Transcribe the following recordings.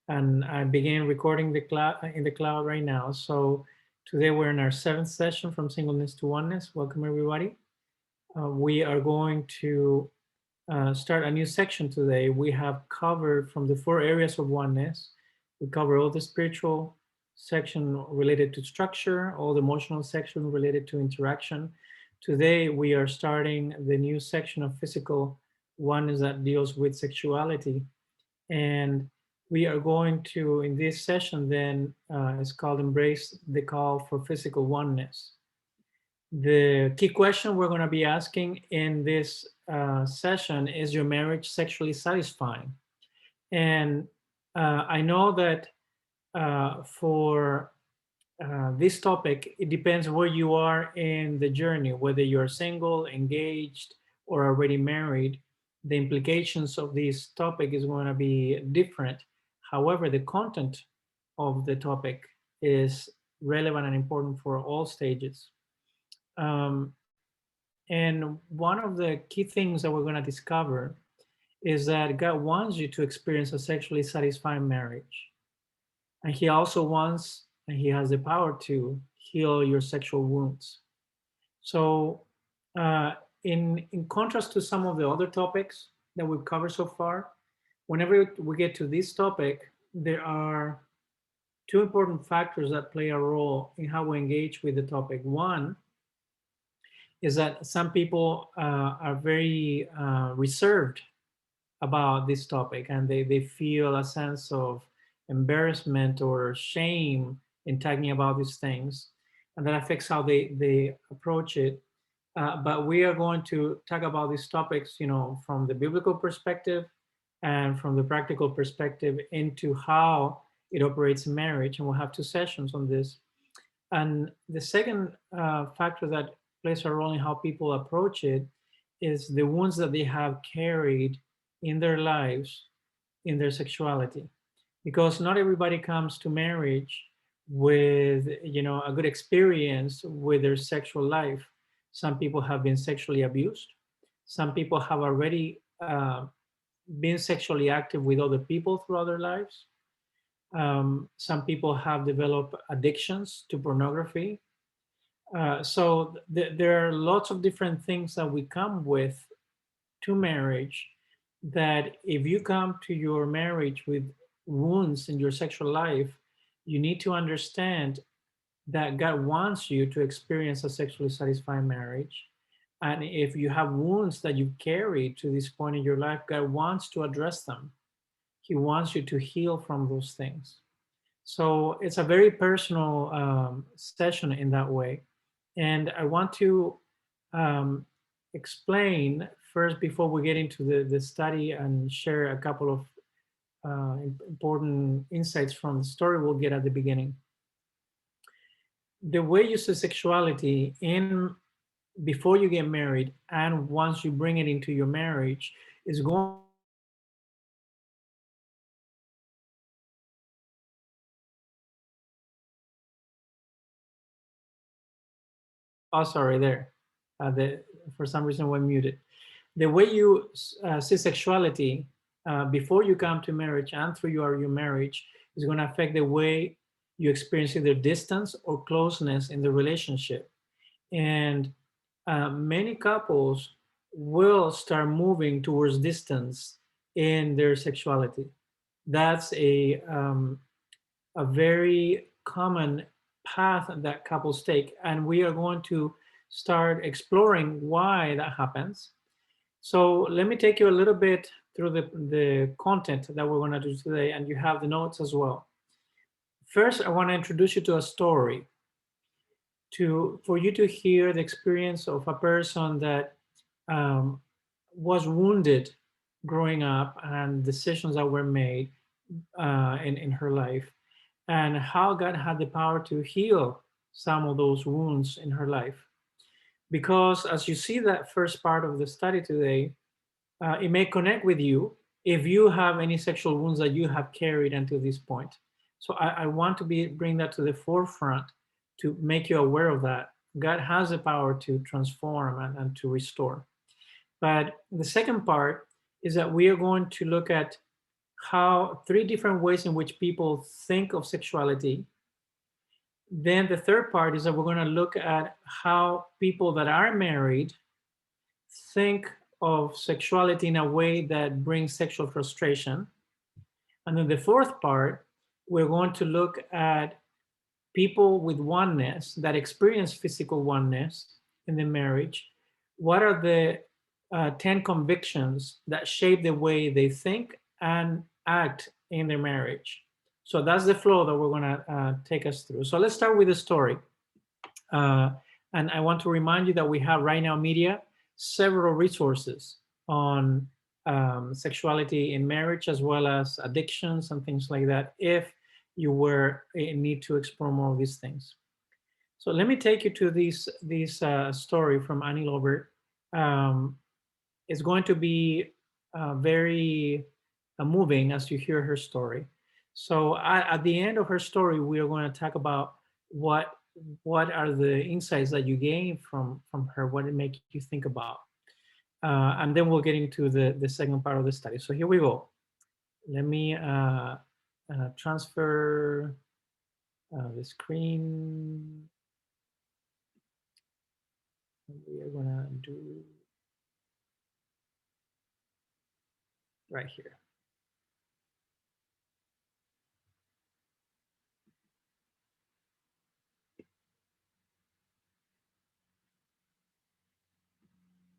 and I began recording the cloud in the cloud right now. So today we're in our 7th session from singleness to oneness. Welcome everybody. We are going to start a new section today. We have covered from the 4 areas of oneness. We cover all the spiritual section related to structure, all the emotional section related to interaction. Today we are starting the new section of physical oneness that deals with sexuality. And we are going to, in this session then, it's called Embrace the Call for Physical Oneness. The key question we're going to be asking in this session is: your marriage sexually satisfying? And I know that for this topic, it depends where you are in the journey, whether you're single, engaged, or already married. The implications of this topic is going to be different. However, the content of the topic is relevant and important for all stages. Um, and one of the key things that we're going to discover is that God wants you to experience a sexually satisfying marriage. And He also wants, and He has the power to heal your sexual wounds. So, uh, in contrast to some of the other topics that we've covered so far, whenever we get to this topic, there are two important factors that play a role in how we engage with the topic. One is that some people are very reserved about this topic, and they feel a sense of embarrassment or shame in talking about these things, and that affects how they approach it. But we are going to talk about these topics, from the biblical perspective and from the practical perspective into how it operates in marriage, and we'll have 2 sessions on this. And the second factor that plays a role in how people approach it is the wounds that they have carried in their lives, in their sexuality. Because not everybody comes to marriage with, a good experience with their sexual life. Some people have been sexually abused. Some people have already been sexually active with other people throughout their lives. Some people have developed addictions to pornography. So there are lots of different things that we come with to marriage, that if you come to your marriage with wounds in your sexual life, you need to understand that God wants you to experience a sexually satisfying marriage. And if you have wounds that you carry to this point in your life, God wants to address them. He wants you to heal from those things. So it's a very personal session in that way. And I want to um, explain first, before we get into the study, and share a couple of important insights from the story we'll get at the beginning. The way you see sexuality in before you get married and once you bring it into your marriage is going to be very different. Oh, sorry, there. For some reason, we're muted. The way you see sexuality before you come to marriage and through your marriage is going to affect the way you experience either distance or closeness in the relationship. And many couples will start moving towards distance in their sexuality. That's a very common path that couples take. And we are going to start exploring why that happens. So let me take you a little bit through the content that we're going to do today, and you have the notes as well. First, I want to introduce you to a story for you to hear the experience of a person that um, was wounded growing up and decisions that were made in her life, and how God had the power to heal some of those wounds in her life. Because as you see that first part of the study today, it may connect with you if you have any sexual wounds that you have carried until this point. So I want to bring that to the forefront to make you aware of that. God has the power to transform and to restore. But the second part is that we are going to look at how 3 different ways in which people think of sexuality. Then the third part is that we're going to look at how people that are married think of sexuality in a way that brings sexual frustration. And then the fourth part, we're going to look at people with oneness that experience physical oneness in the marriage. What are the 10 convictions that shape the way they think and act in their marriage? So that's the flow that we're going to take us through. So let's start with the story. And I want to remind you that we have Right Now Media several resources on sexuality in marriage, as well as addictions and things like that, if you were in need to explore more of these things. So let me take you to this story from Annie Lobert. It's going to be very moving as you hear her story. So at the end of her story, we are going to talk about what are the insights that you gain from her, what it makes you think about. And then we'll get into the second part of the study. So here we go. Let me transfer the screen. We are gonna do right here.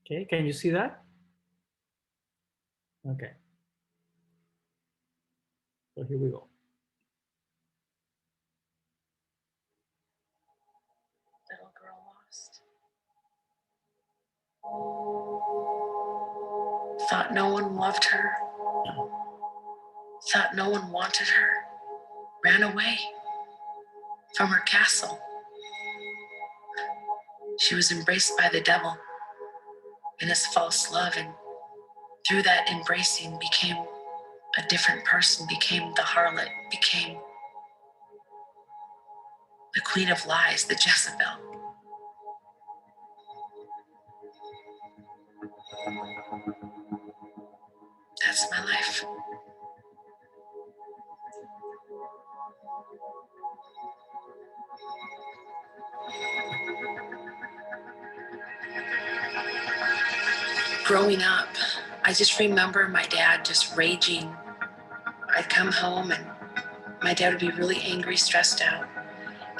Okay, can you see that? Okay. So here we go. Little girl lost. Thought no one loved her. Thought no one wanted her. Ran away from her castle. She was embraced by the devil in his false love, and through that embracing became a different person, became the harlot, became the queen of lies, the Jezebel. That's my life. Growing up, I just remember my dad just raging. I'd come home and my dad would be really angry, stressed out,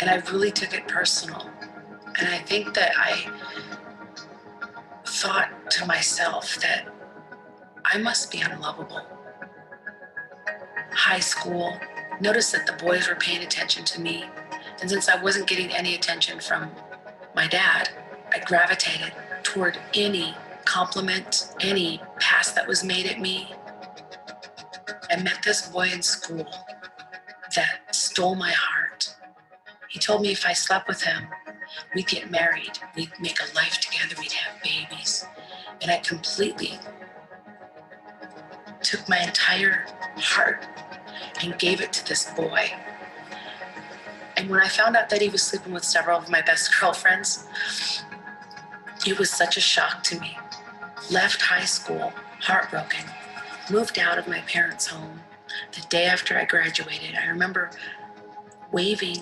and I really took it personal. And I think that I thought to myself that I must be unlovable. High school, noticed that the boys were paying attention to me. And since I wasn't getting any attention from my dad, I gravitated toward any compliment, any pass that was made at me. I met this boy in school that stole my heart. He told me if I slept with him, we'd get married, we'd make a life together, we'd have babies. And I completely took my entire heart and gave it to this boy. And when I found out that he was sleeping with several of my best girlfriends, it was such a shock to me. Left high school, heartbroken, moved out of my parents' home. The day after I graduated, I remember waving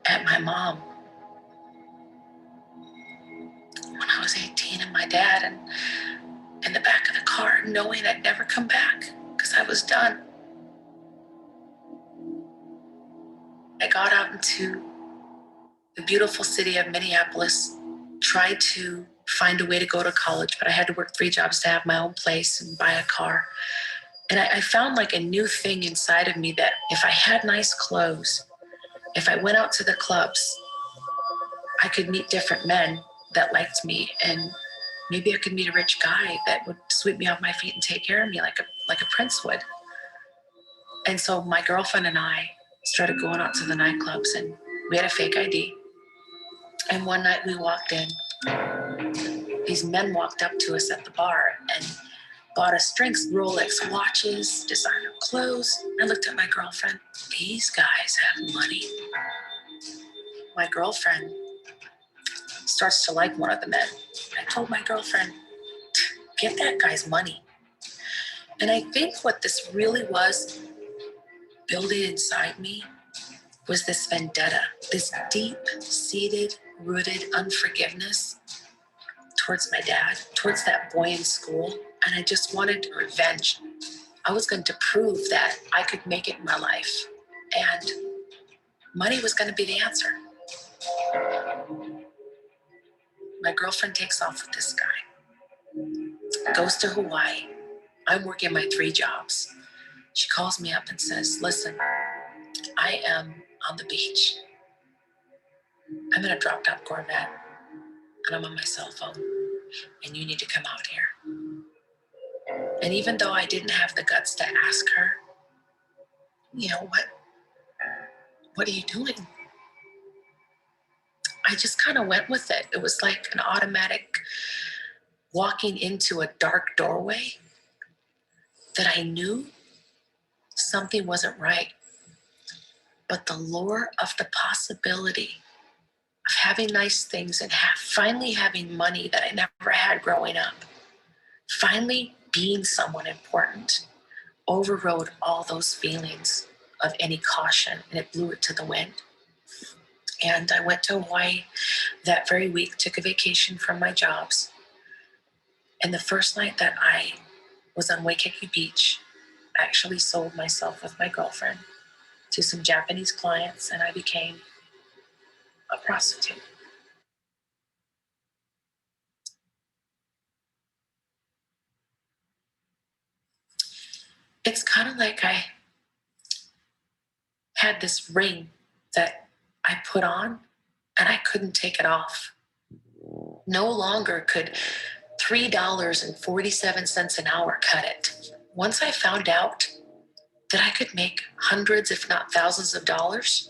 at my mom when I was 18 and my dad, and in the back of the car, knowing I'd never come back because I was done. I got out into the beautiful city of Minneapolis, tried to find a way to go to college, but I had to work 3 jobs to have my own place and buy a car. And I found like a new thing inside of me that if I had nice clothes, if I went out to the clubs, I could meet different men that liked me, and maybe I could meet a rich guy that would sweep me off my feet and take care of me like a prince would. And so my girlfriend and I started going out to the nightclubs, and we had a fake ID. And one night we walked in. These men walked up to us at the bar and bought us drinks, Rolex watches, designer clothes. I looked at my girlfriend. These guys have money. My girlfriend starts to like one of the men. I told my girlfriend, get that guy's money. And I think what this really was building inside me was this vendetta, this deep-seated, rooted unforgiveness towards my dad, towards that boy in school. And I just wanted revenge. I was going to prove that I could make it in my life. And money was going to be the answer. My girlfriend takes off with this guy, goes to Hawaii. I'm working my 3 jobs. She calls me up and says, listen, I am on the beach. I'm in a drop-top Corvette, and I'm on my cell phone, and you need to come out here. And even though I didn't have the guts to ask her, you know, what are you doing? I just kind of went with it. It was like an automatic walking into a dark doorway that I knew something wasn't right. But the lure of the possibility of having nice things and finally having money that I never had growing up, finally being someone important, overrode all those feelings of any caution, and it blew it to the wind. And I went to Hawaii that very week, took a vacation from my jobs. And the first night that I was on Waikiki Beach, I actually sold myself with my girlfriend to some Japanese clients, and I became a prostitute. It's kind of like I had this ring that I put on and I couldn't take it off. No longer could $3.47 an hour cut it. Once I found out that I could make hundreds, if not thousands of dollars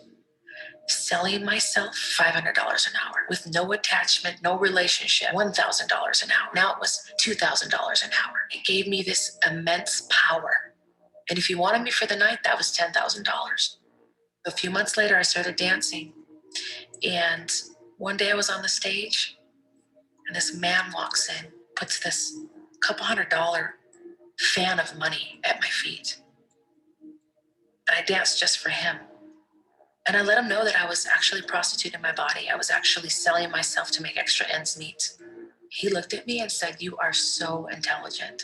selling myself $500 an hour with no attachment, no relationship, $1,000 an hour. Now it was $2,000 an hour. It gave me this immense power. And if you wanted me for the night, that was $10,000. A few months later, I started dancing. And one day I was on the stage, and this man walks in, puts this couple $100 fan of money at my feet. And I danced just for him. And I let him know that I was actually prostituting my body. I was actually selling myself to make extra ends meet. He looked at me and said, you are so intelligent.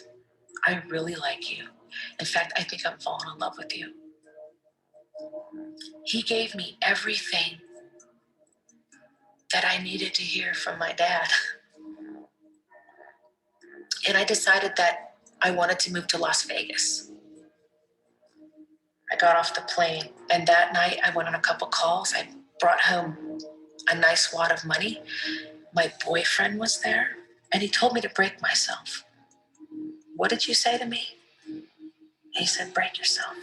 I really like you. In fact, I think I'm falling in love with you. He gave me everything that I needed to hear from my dad. And I decided that I wanted to move to Las Vegas. I got off the plane, and that night I went on a couple calls. I brought home a nice wad of money. My boyfriend was there, and he told me to break myself. What did you say to me? He said, break yourself.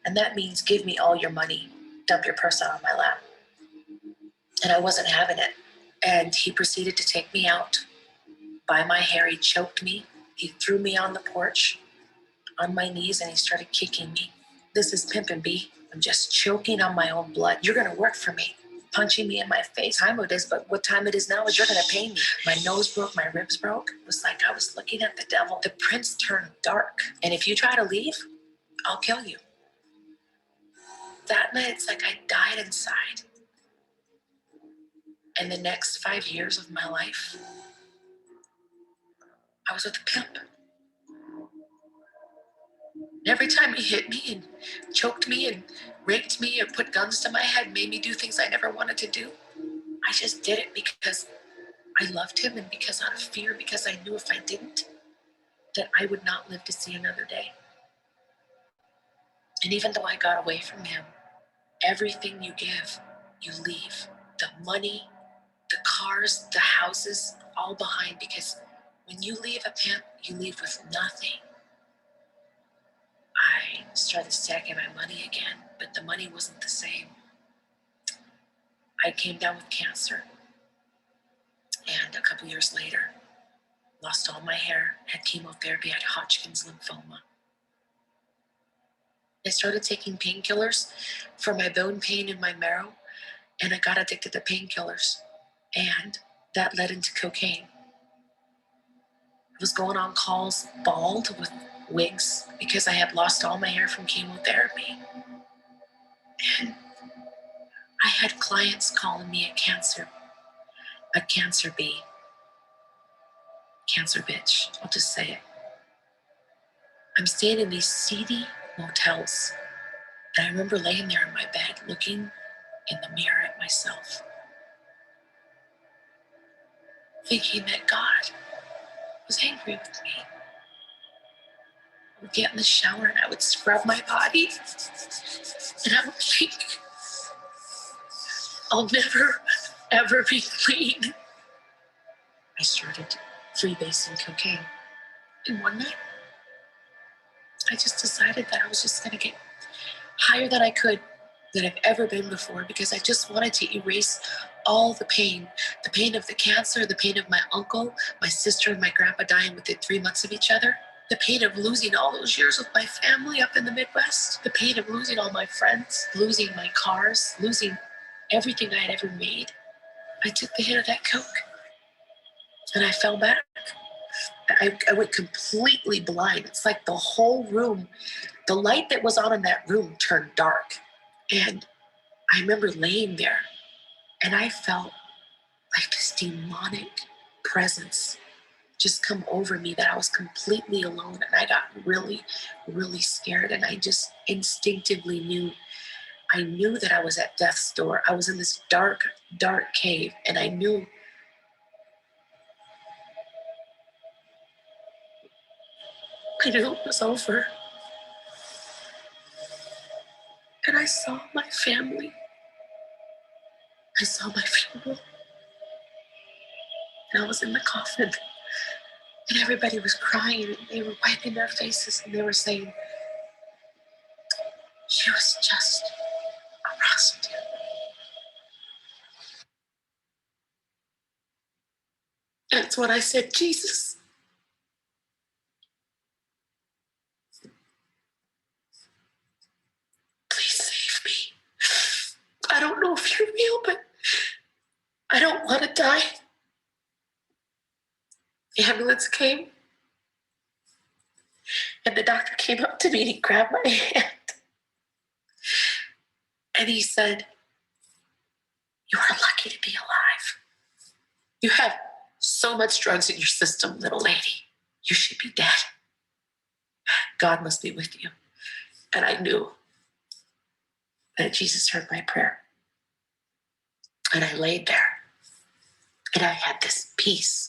And that means give me all your money, dump your purse out on my lap. And I wasn't having it. And he proceeded to take me out by my hair. He choked me. He threw me on the porch on my knees, and he started kicking me. This is pimping, B. I'm just choking on my own blood. You're going to work for me. Punching me in my face. Time it is, but what time it is now is you're going to pay me. My nose broke, my ribs broke. It was like I was looking at the devil. The prince turned dark. And if you try to leave, I'll kill you. That night, it's like I died inside. And the next 5 years of my life, I was with a pimp. And every time he hit me and choked me and raped me or put guns to my head, made me do things I never wanted to do, I just did it because I loved him and because out of fear, because I knew if I didn't, that I would not live to see another day. And even though I got away from him, everything you give, you leave. The money, the cars, the houses, all behind, because when you leave a pimp, you leave with nothing. I started stacking my money again, but the money wasn't the same. I came down with cancer, and a couple years later, lost all my hair, had chemotherapy, had Hodgkin's lymphoma. I started taking painkillers for my bone pain in my marrow, and I got addicted to painkillers, and that led into cocaine. I was going on calls bald with wigs because I had lost all my hair from chemotherapy. And I had clients calling me a cancer bee, cancer bitch. I'll just say it. I'm staying in these seedy motels. And I remember laying there in my bed looking in the mirror at myself, thinking that God was angry with me. I would get in the shower and I would scrub my body. And I would think, I'll never, ever be clean. I started freebasing cocaine. And one night, I just decided that I was just going to get higher than I could, than I've ever been before, because I just wanted to erase all the pain of the cancer, the pain of my uncle, my sister, and my grandpa dying within 3 months of each other, the pain of losing all those years with my family up in the Midwest, the pain of losing all my friends, losing my cars, losing everything I had ever made. I took the hit of that coke and I fell back. I went completely blind. It's like the whole room, the light that was on in that room turned dark. And I remember laying there and I felt like this demonic presence just come over me, that I was completely alone. And I got really, really scared. And I just instinctively knew, I knew that I was at death's door. I was in this dark, dark cave. And I knew it was over. And I saw my family. I saw my funeral. And I was in the coffin. And everybody was crying and they were wiping their faces and they were saying, she was just a prostitute. That's what I said, Jesus, please save me. I don't know if you're real, but I don't want to die. The ambulance came and the doctor came up to me and he grabbed my hand and he said, you are lucky to be alive. You have so much drugs in your system, little lady. You should be dead. God must be with you. And I knew that Jesus heard my prayer. And I laid there and I had this peace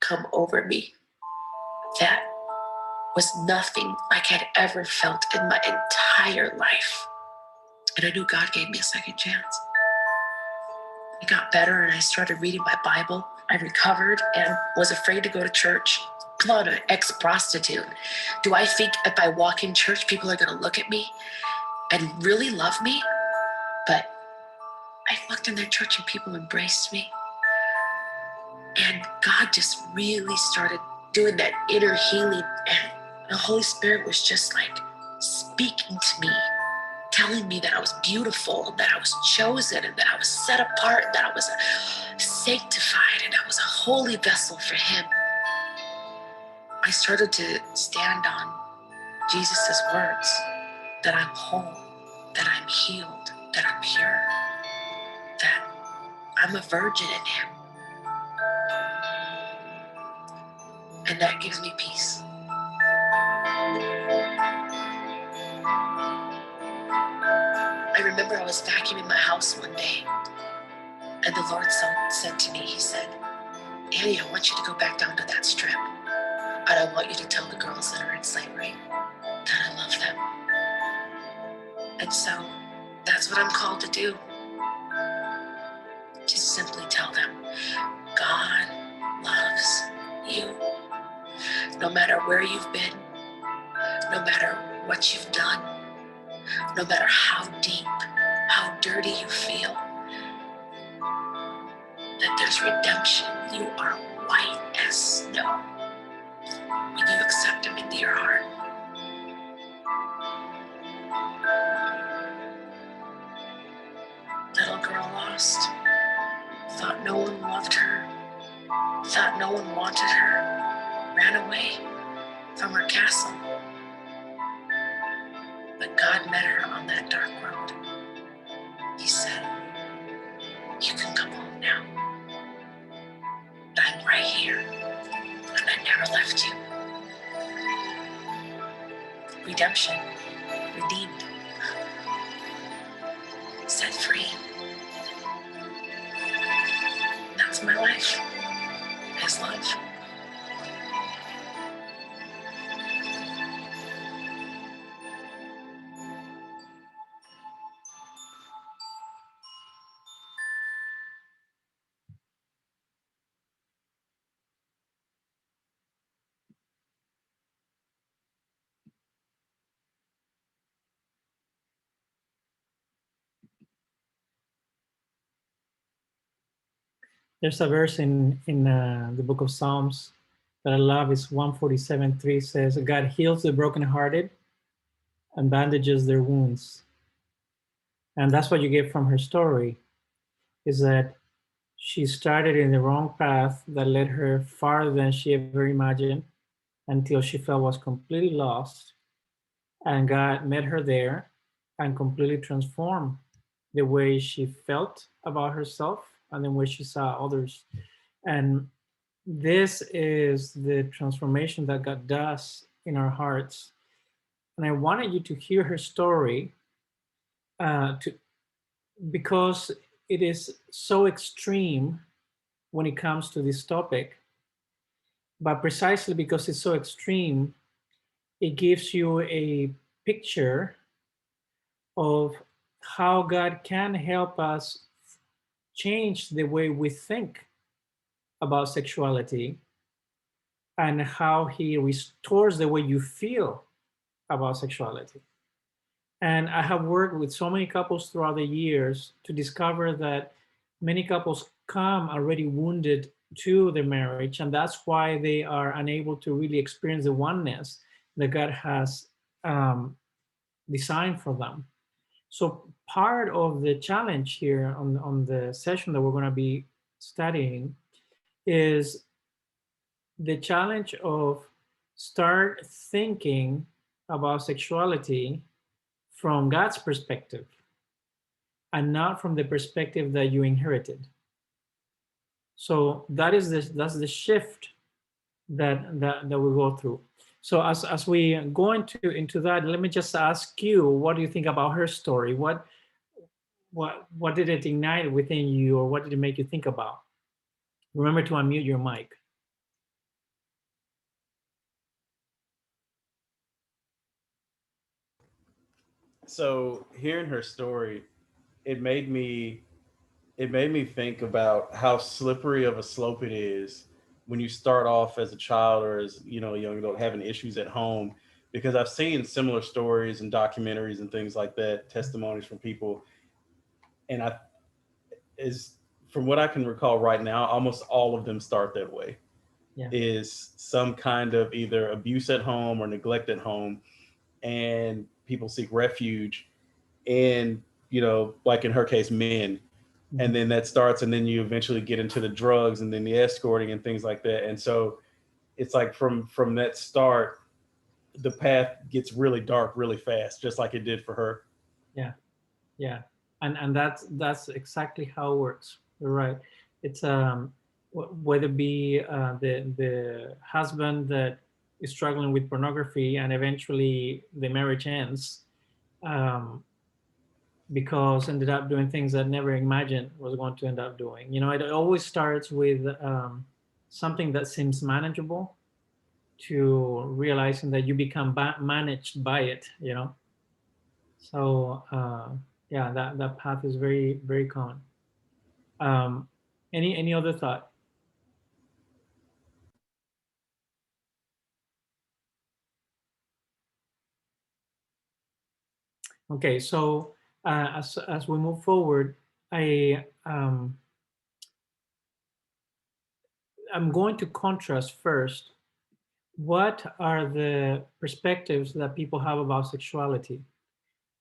come over me that was nothing like I'd ever felt in my entire life. And I knew God gave me a second chance. I got better and I started reading my Bible. I recovered and was afraid to go to church. I'm not an ex-prostitute. Do I think if I walk in church, people are going to look at me and really love me? But I looked in their church and people embraced me. And God just really started doing that inner healing. And the Holy Spirit was just like speaking to me, telling me that I was beautiful, and that I was chosen, and that I was set apart, and that I was sanctified, and I was a holy vessel for Him. I started to stand on Jesus' words, that I'm whole, that I'm healed, that I'm pure, that I'm a virgin in Him. And that gives me peace. I remember I was vacuuming my house one day, and the Lord said to me, He said, Annie, I want you to go back down to that strip, and I want you to tell the girls that are in slavery that I love them. And so that's what I'm called to do. Just simply tell them, God loves you. No matter where you've been, no matter what you've done, no matter how deep, how dirty you feel, that there's redemption. You are white as snow when you accept Him into your heart. Little girl lost, thought no one loved her, thought no one wanted her, ran away, from her castle. But God met her on that dark road. He said, "You can come home now. I'm right here, and I never left you." Redemption, redeemed, set free. That's my life. His love. There's a verse in the book of Psalms that I love. It's 147:3 says, God heals the brokenhearted and bandages their wounds. And that's what you get from her story, is that she started in the wrong path that led her farther than she ever imagined until she felt was completely lost. And God met her there and completely transformed the way she felt about herself and the way she saw others. And this is the transformation that God does in our hearts. And I wanted you to hear her story to, because it is so extreme when it comes to this topic. But precisely because it's so extreme, it gives you a picture of how God can help us change the way we think about sexuality and how He restores the way you feel about sexuality. And I have worked with so many couples throughout the years to discover that many couples come already wounded to their marriage, and that's why they are unable to really experience the oneness that God has designed for them. So part of the challenge here on the session that we're going to be studying is the challenge of start thinking about sexuality from God's perspective and not from the perspective that you inherited. So that's the shift that we go through. So as we go into that, let me just ask you, what do you think about her story? What did it ignite within you, or what did it make you think about? Remember to unmute your mic. So hearing her story, it made me think about how slippery of a slope it is when you start off as a child or as a young adult having issues at home. Because I've seen similar stories and documentaries and things like that, testimonies from people, and I is from what I can recall right now, almost all of them start that way. Yeah. Is some kind of either abuse at home or neglect at home, and people seek refuge in, like in her case, men. And then that starts, and then you eventually get into the drugs and then the escorting and things like that. And so it's like from that start, the path gets really dark really fast, just like it did for her. Yeah. Yeah, and that's exactly how it works. You're right. It's whether it be the husband that is struggling with pornography and eventually the marriage ends, um, because ended up doing things that never imagined was going to end up doing. It always starts with something that seems manageable to realizing that you become managed by it. So yeah, that path is very, very common. Um, any other thought? Okay, so as we move forward, I'm going to contrast first. What are the perspectives that people have about sexuality?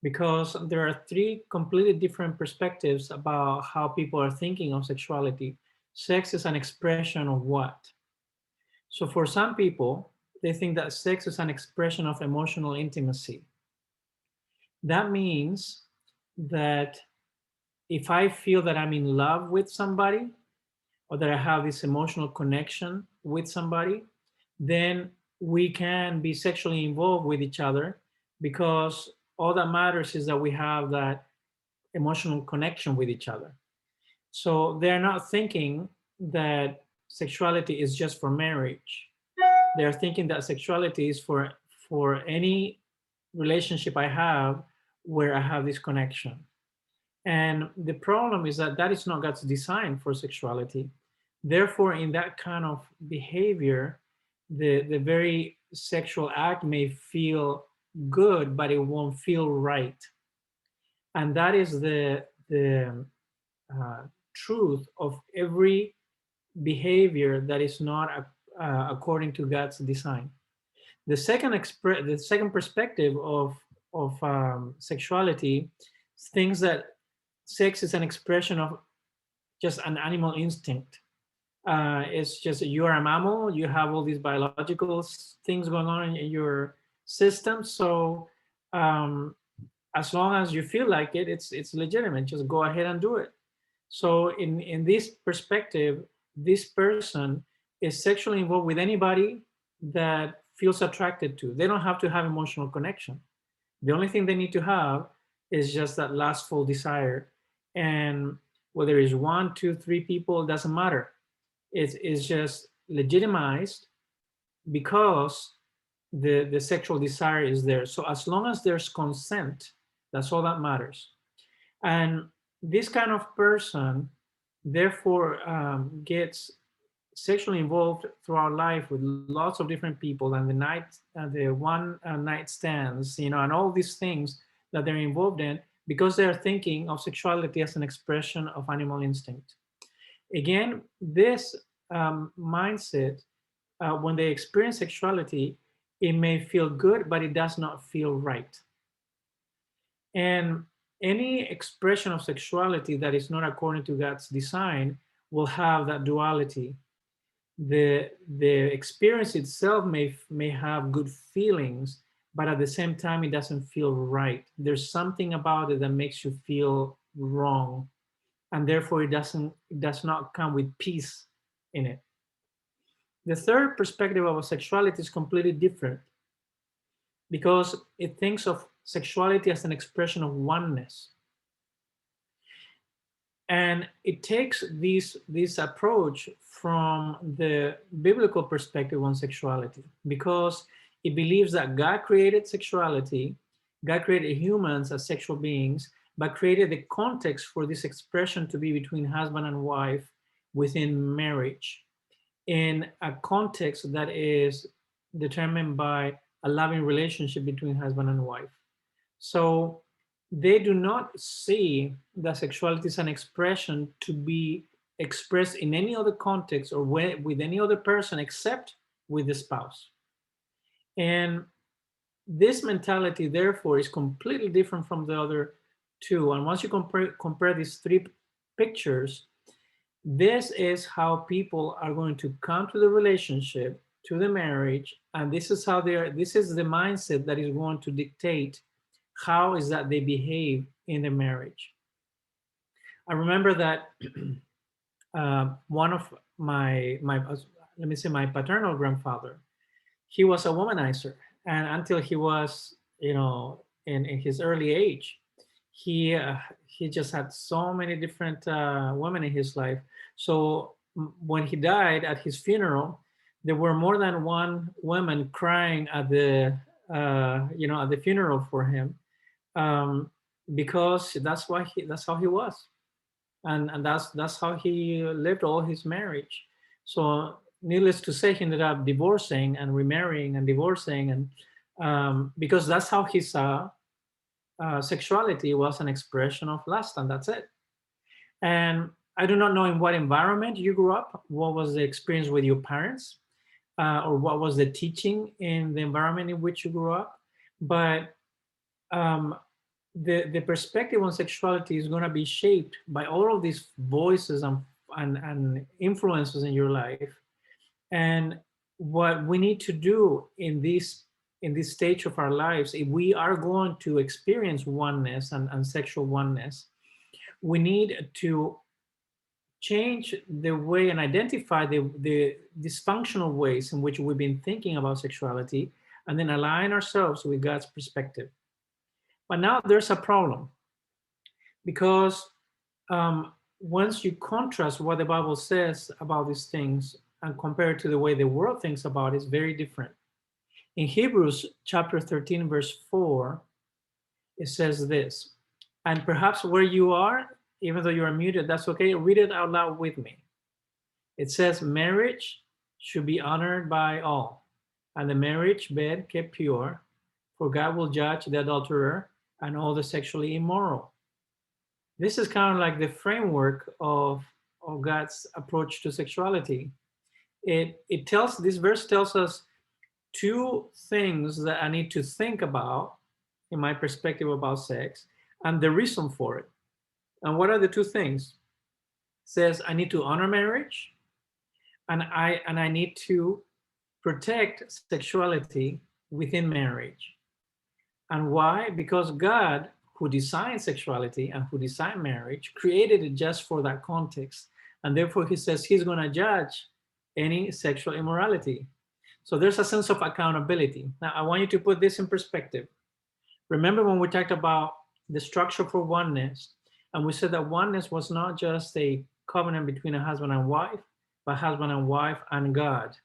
Because there are three completely different perspectives about how people are thinking of sexuality. Sex is an expression of what? So for some people, they think that sex is an expression of emotional intimacy. That means that if I feel that I'm in love with somebody, or that I have this emotional connection with somebody, then we can be sexually involved with each other, because all that matters is that we have that emotional connection with each other. So they're not thinking that sexuality is just for marriage. They're thinking that sexuality is for any relationship I have where I have this connection. And the problem is that that is not God's design for sexuality. Therefore, in that kind of behavior, the very sexual act may feel good, but it won't feel right. And that is the uh, truth of every behavior that is not according to God's design. The second perspective of sexuality thinks that sex is an expression of just an animal instinct. It's just you are a mammal, you have all these biological things going on in your system. So um, as long as you feel like it, it's legitimate. Just go ahead and do it. So in this perspective, this person is sexually involved with anybody that feels attracted to. They don't have to have emotional connection. The only thing they need to have is just that lustful desire. And whether it's one, two, three people, it doesn't matter. It's just legitimized because the sexual desire is there. So as long as there's consent, that's all that matters. And this kind of person, therefore, gets sexually involved throughout life with lots of different people, and the one night stands, and all these things that they're involved in, because they're thinking of sexuality as an expression of animal instinct. Again, this mindset, when they experience sexuality, it may feel good, but it does not feel right. And any expression of sexuality that is not according to God's design will have that duality. The experience itself may have good feelings, but at the same time it doesn't feel right. There's something about it that makes you feel wrong, and therefore it does not come with peace in it. The third perspective of sexuality is completely different, because it thinks of sexuality as an expression of oneness. And it takes this approach from the biblical perspective on sexuality, because it believes that God created sexuality, God created humans as sexual beings, but created the context for this expression to be between husband and wife within marriage, in a context that is determined by a loving relationship between husband and wife. So they do not see that sexuality is an expression to be expressed in any other context or with any other person except with the spouse. And this mentality, therefore, is completely different from the other two. And once you compare these three pictures, this is how people are going to come to the relationship, to the marriage, and this is the mindset that is going to dictate how is that they behave in the marriage. I remember that one of my let me say my paternal grandfather, he was a womanizer, and until he was in his early age, he just had so many different women in his life. So when he died, at his funeral, there were more than one woman crying at the at the funeral for him, because that's how he was, and that's how he lived all his marriage. So needless to say, he ended up divorcing and remarrying and divorcing, and because that's how he saw sexuality was an expression of lust, and that's it. And I do not know in what environment you grew up, what was the experience with your parents, or what was the teaching in the environment in which you grew up, but um, the perspective on sexuality is going to be shaped by all of these voices and influences in your life. And what we need to do in this stage of our lives, if we are going to experience oneness and sexual oneness, we need to change the way and identify the dysfunctional ways in which we've been thinking about sexuality, and then align ourselves with God's perspective. But now there's a problem, because once you contrast what the Bible says about these things and compare it to the way the world thinks about it, it's very different. In Hebrews chapter 13, verse 4, it says this, and perhaps where you are, even though you are muted, that's okay, read it out loud with me. It says, marriage should be honored by all, and the marriage bed kept pure, for God will judge the adulterer and all the sexually immoral. This is kind of like the framework of God's approach to sexuality. This verse tells us two things that I need to think about in my perspective about sex, and the reason for it. And what are the two things? It says I need to honor marriage, and I need to protect sexuality within marriage. And why? Because God, who designed sexuality and who designed marriage, created it just for that context. And therefore, he says he's going to judge any sexual immorality. So there's a sense of accountability. Now, I want you to put this in perspective. Remember when we talked about the structure for oneness, and we said that oneness was not just a covenant between a husband and wife, but husband and wife and God.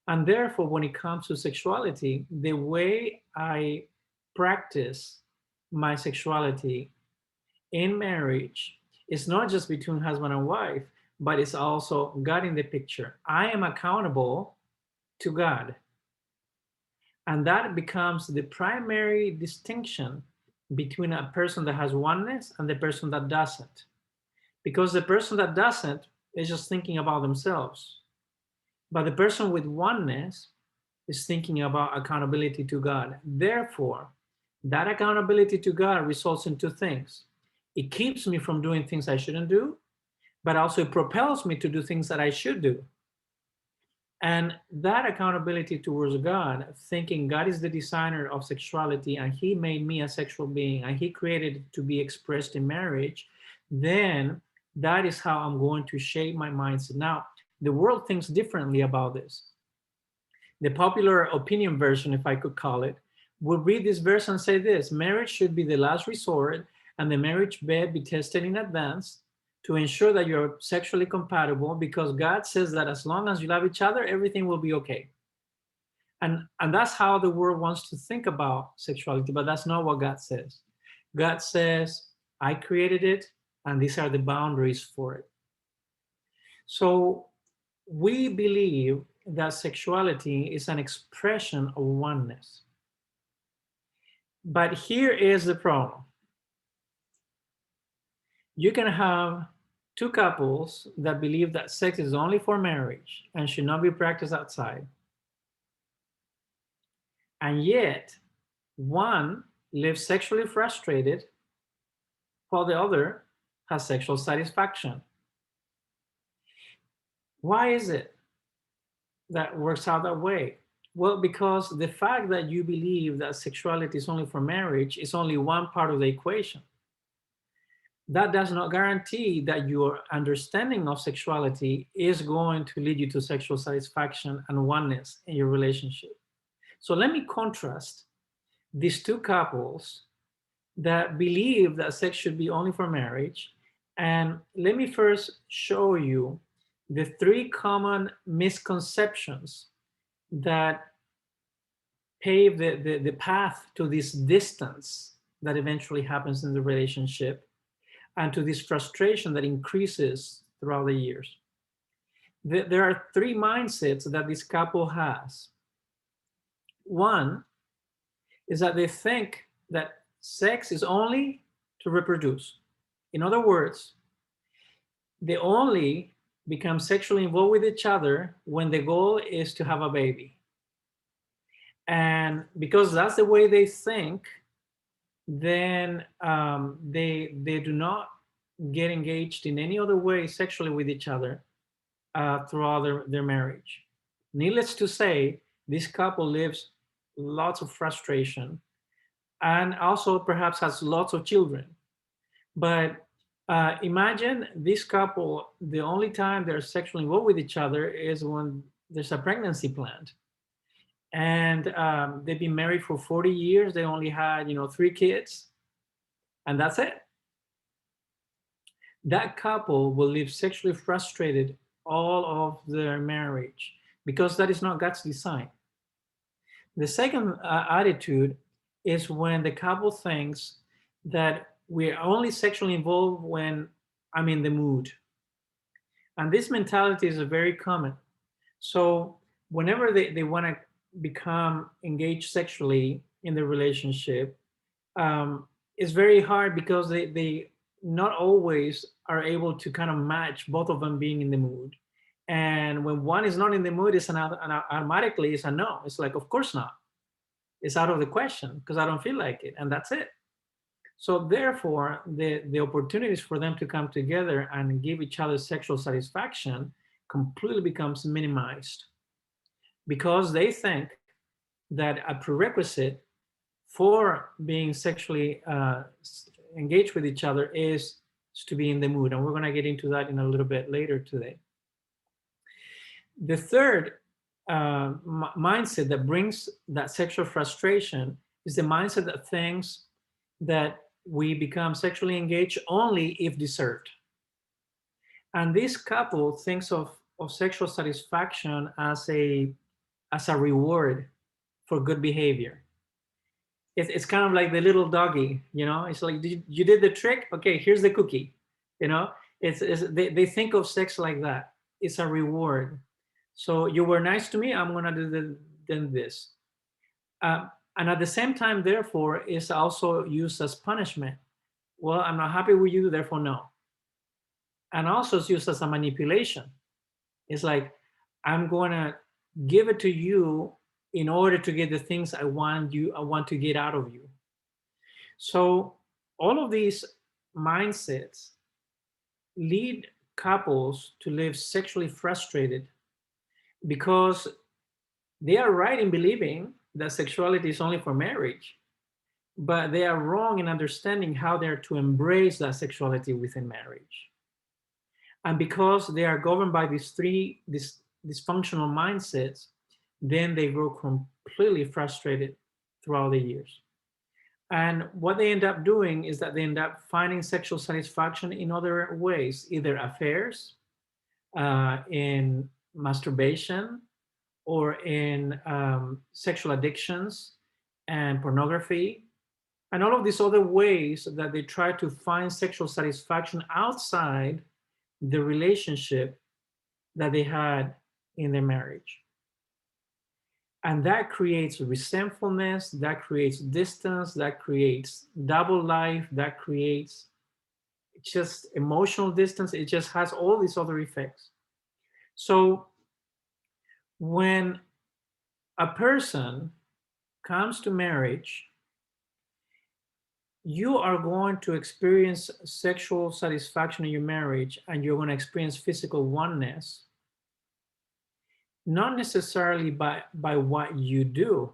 And therefore, when it comes to sexuality, the way I practice my sexuality in marriage is not just between husband and wife, but it's also God in the picture. I am accountable to God. And that becomes the primary distinction between a person that has oneness and the person that doesn't. Because the person that doesn't is just thinking about themselves. But the person with oneness is thinking about accountability to God. Therefore, that accountability to God results in two things. It keeps me from doing things I shouldn't do, but also it propels me to do things that I should do. And that accountability towards God, thinking God is the designer of sexuality and he made me a sexual being and he created it to be expressed in marriage, then that is how I'm going to shape my mindset. Now, the world thinks differently about this. The popular opinion version, if I could call it, would read this verse and say this: marriage should be the last resort and the marriage bed be tested in advance to ensure that you're sexually compatible, because God says that as long as you love each other, everything will be okay. And that's how the world wants to think about sexuality, but that's not what God says. God says, I created it, and these are the boundaries for it. So we believe that sexuality is an expression of oneness. But here is the problem. You can have two couples that believe that sex is only for marriage and should not be practiced outside. And yet, one lives sexually frustrated while the other has sexual satisfaction. Why is it that works out that way? Well, because the fact that you believe that sexuality is only for marriage is only one part of the equation. That does not guarantee that your understanding of sexuality is going to lead you to sexual satisfaction and oneness in your relationship. So let me contrast these two couples that believe that sex should be only for marriage. And let me first show you the three common misconceptions that pave the path to this distance that eventually happens in the relationship and to this frustration that increases throughout the years. There are three mindsets that this couple has. One is that they think that sex is only to reproduce. In other words, they only become sexually involved with each other when the goal is to have a baby. And because that's the way they think, then they do not get engaged in any other way sexually with each other throughout their marriage. Needless to say, this couple lives lots of frustration and also perhaps has lots of children. But imagine this couple, the only time they're sexually involved with each other is when there's a pregnancy planned. And they've been married for 40 years. They only had, 3 kids, and that's it. That couple will live sexually frustrated all of their marriage because that is not God's design. The second attitude is when the couple thinks that we're only sexually involved when I'm in the mood. And this mentality is very common. So whenever they want to become engaged sexually in the relationship, it's very hard because they not always are able to kind of match both of them being in the mood. And when one is not in the mood, it's automatically it's a no. It's like, of course not. It's out of the question because I don't feel like it, and that's it. So therefore, the opportunities for them to come together and give each other sexual satisfaction completely becomes minimized because they think that a prerequisite for being sexually engaged with each other is to be in the mood. And we're going to get into that in a little bit later today. The third mindset that brings that sexual frustration is the mindset that thinks that we become sexually engaged only if deserved. And this couple thinks of sexual satisfaction as a reward for good behavior. It's kind of like the little doggy, it's like, you did the trick, okay, here's the cookie. They think of sex like that. It's a reward. So you were nice to me, I'm gonna do this. And at the same time, therefore, is also used as punishment. Well, I'm not happy with you, therefore no. And also it's used as a manipulation. It's like, I'm gonna give it to you in order to get the things I want to get out of you. So all of these mindsets lead couples to live sexually frustrated because they are right in believing that sexuality is only for marriage, but they are wrong in understanding how they're to embrace that sexuality within marriage. And because they are governed by these three dysfunctional mindsets, then they grow completely frustrated throughout the years. And what they end up doing is that they end up finding sexual satisfaction in other ways, either affairs, in masturbation, or in sexual addictions and pornography, and all of these other ways that they try to find sexual satisfaction outside the relationship that they had in their marriage. And that creates resentfulness, that creates distance, that creates double life, that creates just emotional distance. It just has all these other effects. So when a person comes to marriage, you are going to experience sexual satisfaction in your marriage, and you're going to experience physical oneness, not necessarily by what you do,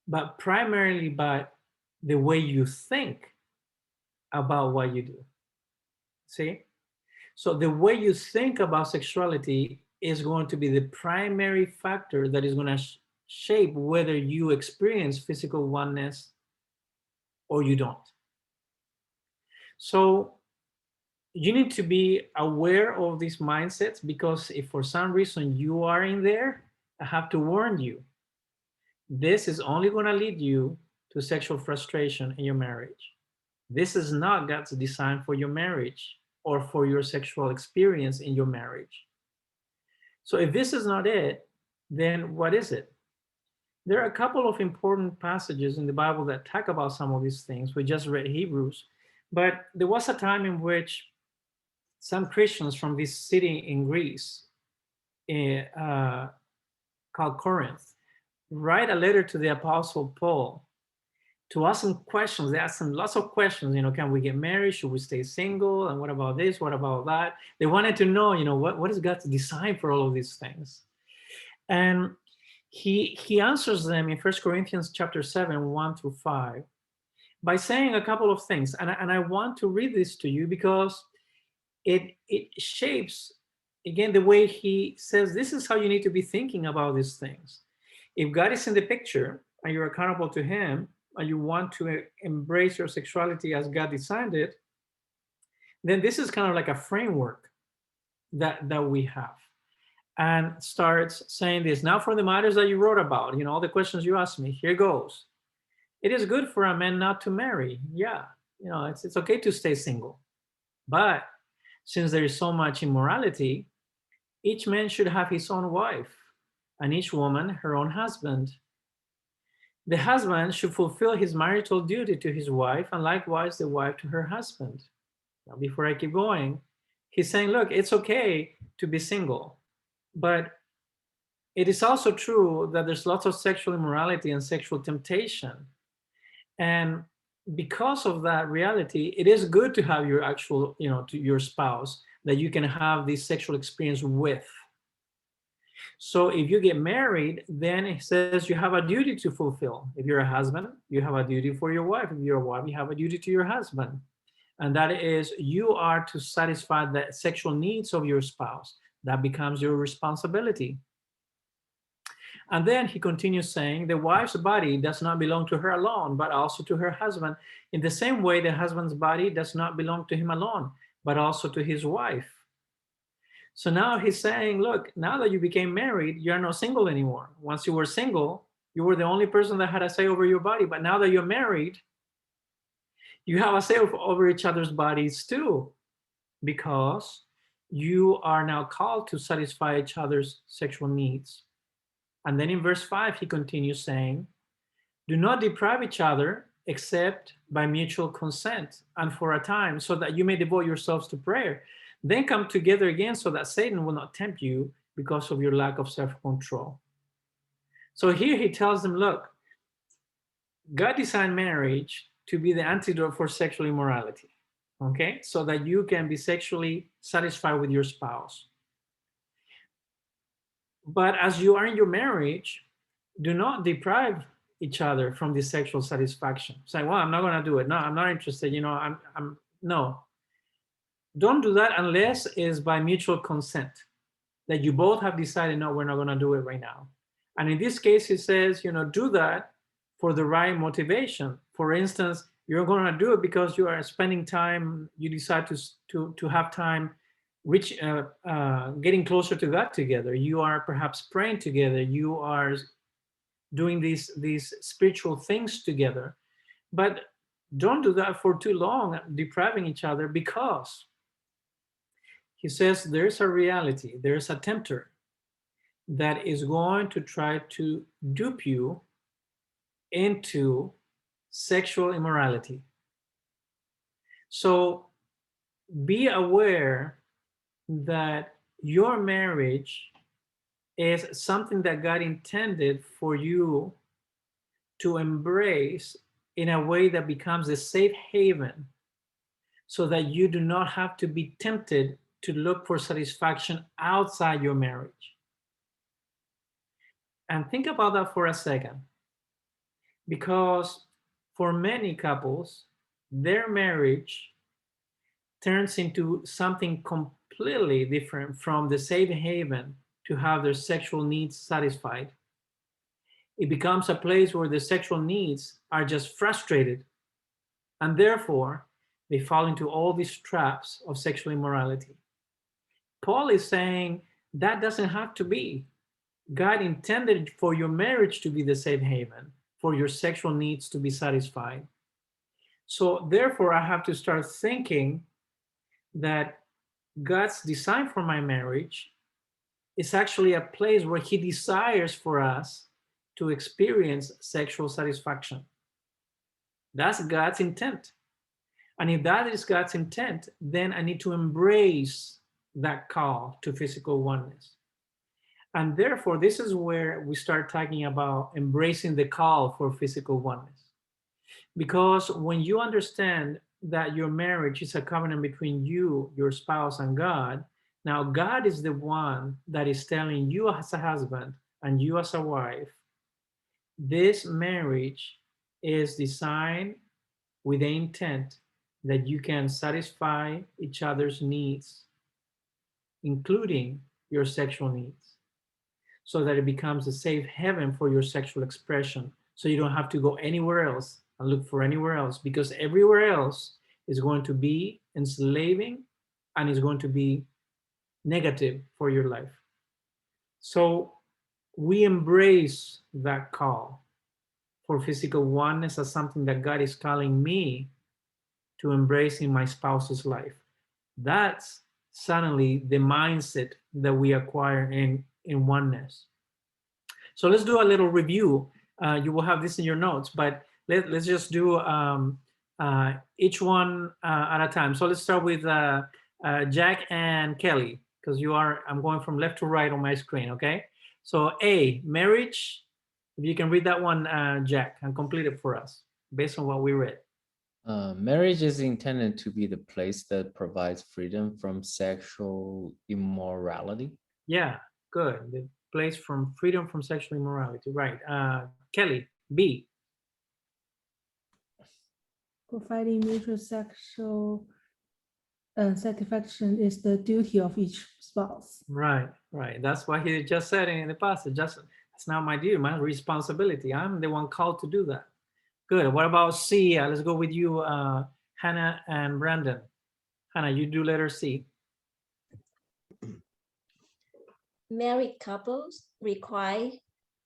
but primarily by the way you think about what you do. See? So the way you think about sexuality is going to be the primary factor that is going to shape whether you experience physical oneness or you don't. So you need to be aware of these mindsets, because if for some reason you are in there, I have to warn you, this is only going to lead you to sexual frustration in your marriage. This is not God's design for your marriage or for your sexual experience in your marriage. So if this is not it, then what is it? There are a couple of important passages in the Bible that talk about some of these things. We just read Hebrews, but there was a time in which some Christians from this city in Greece, called Corinth, write a letter to the Apostle Paul to ask him questions. They asked him lots of questions. Can we get married? Should we stay single? And what about this? What about that? They wanted to know, what is God's design for all of these things? And he answers them in 1 Corinthians chapter 7, 1-5, by saying a couple of things. And I want to read this to you because it shapes, again, the way he says this is how you need to be thinking about these things. If God is in the picture and you're accountable to him and you want to embrace your sexuality as God designed it, then this is kind of like a framework that we have. And starts saying this, now for the matters that you wrote about, all the questions you asked me, here goes. It is good for a man not to marry. Yeah, it's okay to stay single. But since there is so much immorality, each man should have his own wife, and each woman her own husband. The husband should fulfill his marital duty to his wife, and likewise the wife to her husband. Now, before I keep going, he's saying, look, it's okay to be single, but it is also true that there's lots of sexual immorality and sexual temptation. And because of that reality, it is good to have your actual, to your spouse that you can have this sexual experience with. So if you get married, then it says you have a duty to fulfill. If you're a husband, you have a duty for your wife. If you're a wife, you have a duty to your husband. And that is, you are to satisfy the sexual needs of your spouse. That becomes your responsibility. And then he continues saying, the wife's body does not belong to her alone, but also to her husband. In the same way, the husband's body does not belong to him alone, but also to his wife. So now he's saying, look, now that you became married, you're not single anymore. Once you were single, you were the only person that had a say over your body. But now that you're married, you have a say over each other's bodies too, because you are now called to satisfy each other's sexual needs. And then in verse 5, he continues saying, do not deprive each other except by mutual consent and for a time, so that you may devote yourselves to prayer. Then come together again so that Satan will not tempt you because of your lack of self-control. So here he tells them, look, God designed marriage to be the antidote for sexual immorality, okay? So that you can be sexually satisfied with your spouse. But as you are in your marriage, do not deprive each other from this sexual satisfaction. Say, well, I'm not going to do it. No, I'm not interested. No. Don't do that unless it's by mutual consent, that you both have decided, no, we're not going to do it right now. And in this case, he says, do that for the right motivation. For instance, you're going to do it because you are spending time, you decide to have time getting closer to God together. You are perhaps praying together. You are doing these spiritual things together. But don't do that for too long, depriving each other, because he says there's a reality, there's a tempter that is going to try to dupe you into sexual immorality. So be aware that your marriage is something that God intended for you to embrace in a way that becomes a safe haven, so that you do not have to be tempted to look for satisfaction outside your marriage. And think about that for a second, because for many couples, their marriage turns into something completely different from the safe haven to have their sexual needs satisfied. It becomes a place where the sexual needs are just frustrated, and therefore they fall into all these traps of sexual immorality. Paul is saying that doesn't have to be. God intended for your marriage to be the safe haven, for your sexual needs to be satisfied. So therefore, I have to start thinking that God's design for my marriage is actually a place where he desires for us to experience sexual satisfaction. That's God's intent. And if that is God's intent, then I need to embrace that call to physical oneness. And therefore, this is where we start talking about embracing the call for physical oneness. Because when you understand that your marriage is a covenant between you, your spouse, and God, now God is the one that is telling you as a husband and you as a wife, this marriage is designed with the intent that you can satisfy each other's needs, including your sexual needs, so that it becomes a safe haven for your sexual expression. So you don't have to go anywhere else and look for anywhere else, because everywhere else is going to be enslaving and is going to be negative for your life. So we embrace that call for physical oneness as something that God is calling me to embrace in my spouse's life. That's suddenly the mindset that we acquire in oneness. So let's do a little review. You will have this in your notes, but let's just do each one at a time. So let's start with Jack and Kelly, because I'm going from left to right on my screen, okay? So A, marriage. If you can read that one, Jack, and complete it for us based on what we read. Marriage is intended to be the place that provides freedom from sexual immorality. Yeah, good. The place from freedom from sexual immorality, right? Kelly, B. Providing mutual sexual satisfaction is the duty of each spouse. Right, right. That's what he just said in the passage. It's not my duty, my responsibility. I'm the one called to do that. Good. What about C? Let's go with you, Hannah and Brandon. Hannah, you do letter C. Married couples require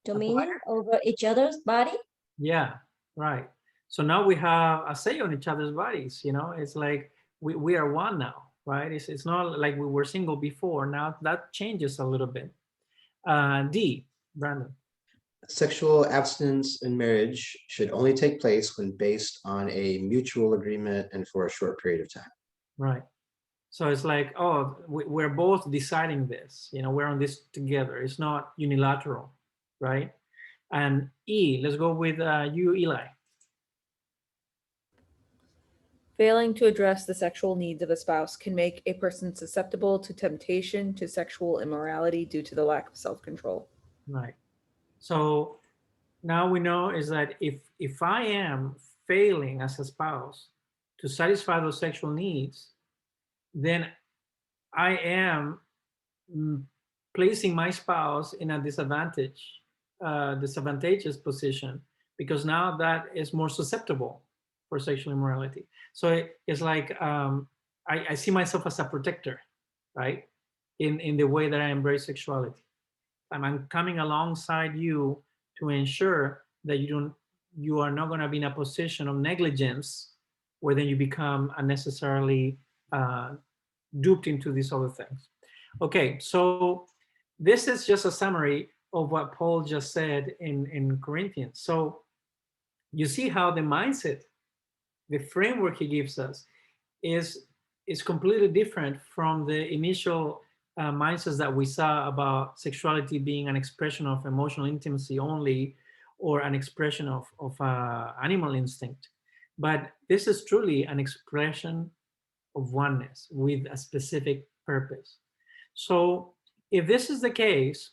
dominion over each other's body. Yeah, right. So now we have a say on each other's bodies. It's like we are one now, right? It's not like we were single before. Now that changes a little bit. D, Brandon. Sexual abstinence in marriage should only take place when based on a mutual agreement and for a short period of time. Right. So it's like, oh, we're both deciding this. We're on this together. It's not unilateral, right? And E, let's go with you, Eli. Failing to address the sexual needs of a spouse can make a person susceptible to temptation to sexual immorality due to the lack of self-control. Right. So now we know is that if I am failing as a spouse to satisfy those sexual needs, then I am placing my spouse in a disadvantageous position, because now that is more susceptible for sexual immorality. So it's like I see myself as a protector, right? In the way that I embrace sexuality. I'm coming alongside you to ensure that you are not going to be in a position of negligence where then you become unnecessarily duped into these other things. Okay, so this is just a summary of what Paul just said in Corinthians. So you see how the mindset, the framework he gives us is completely different from the initial mindsets that we saw about sexuality being an expression of emotional intimacy only, or an expression of animal instinct. But this is truly an expression of oneness with a specific purpose. So if this is the case,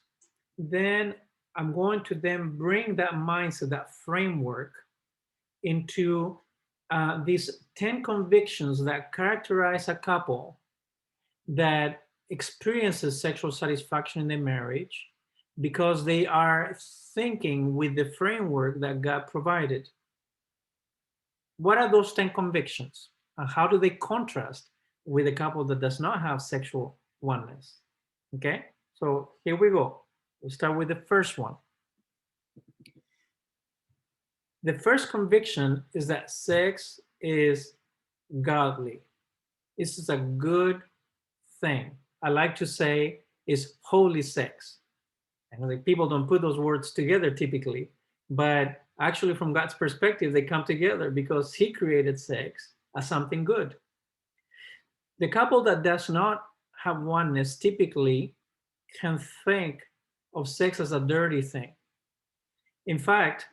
then I'm going to then bring that mindset, that framework, into these 10 convictions that characterize a couple that experiences sexual satisfaction in their marriage because they are thinking with the framework that God provided. What are those 10 convictions? And how do they contrast with a couple that does not have sexual oneness? Okay, so here we go. We'll start with the first one. The first conviction is that sex is godly. This is a good thing. I like to say it's holy sex. And like people don't put those words together typically, but actually from God's perspective, they come together because he created sex as something good. The couple that does not have oneness typically can think of sex as a dirty thing. In fact,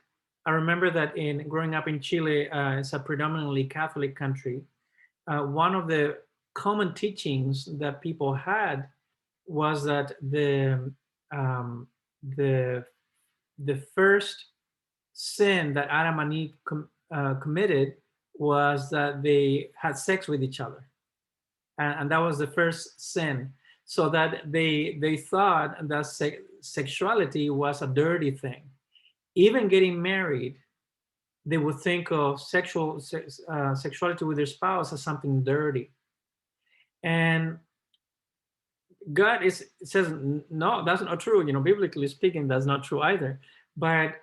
I remember that in growing up in Chile, it's a predominantly Catholic country. One of the common teachings that people had was that the the first sin that Adam and Eve committed was that they had sex with each other, and that was the first sin. So that they thought that sexuality was a dirty thing. Even getting married, they would think of sexuality with their spouse as something dirty. And God says, no, that's not true. Biblically speaking, that's not true either. But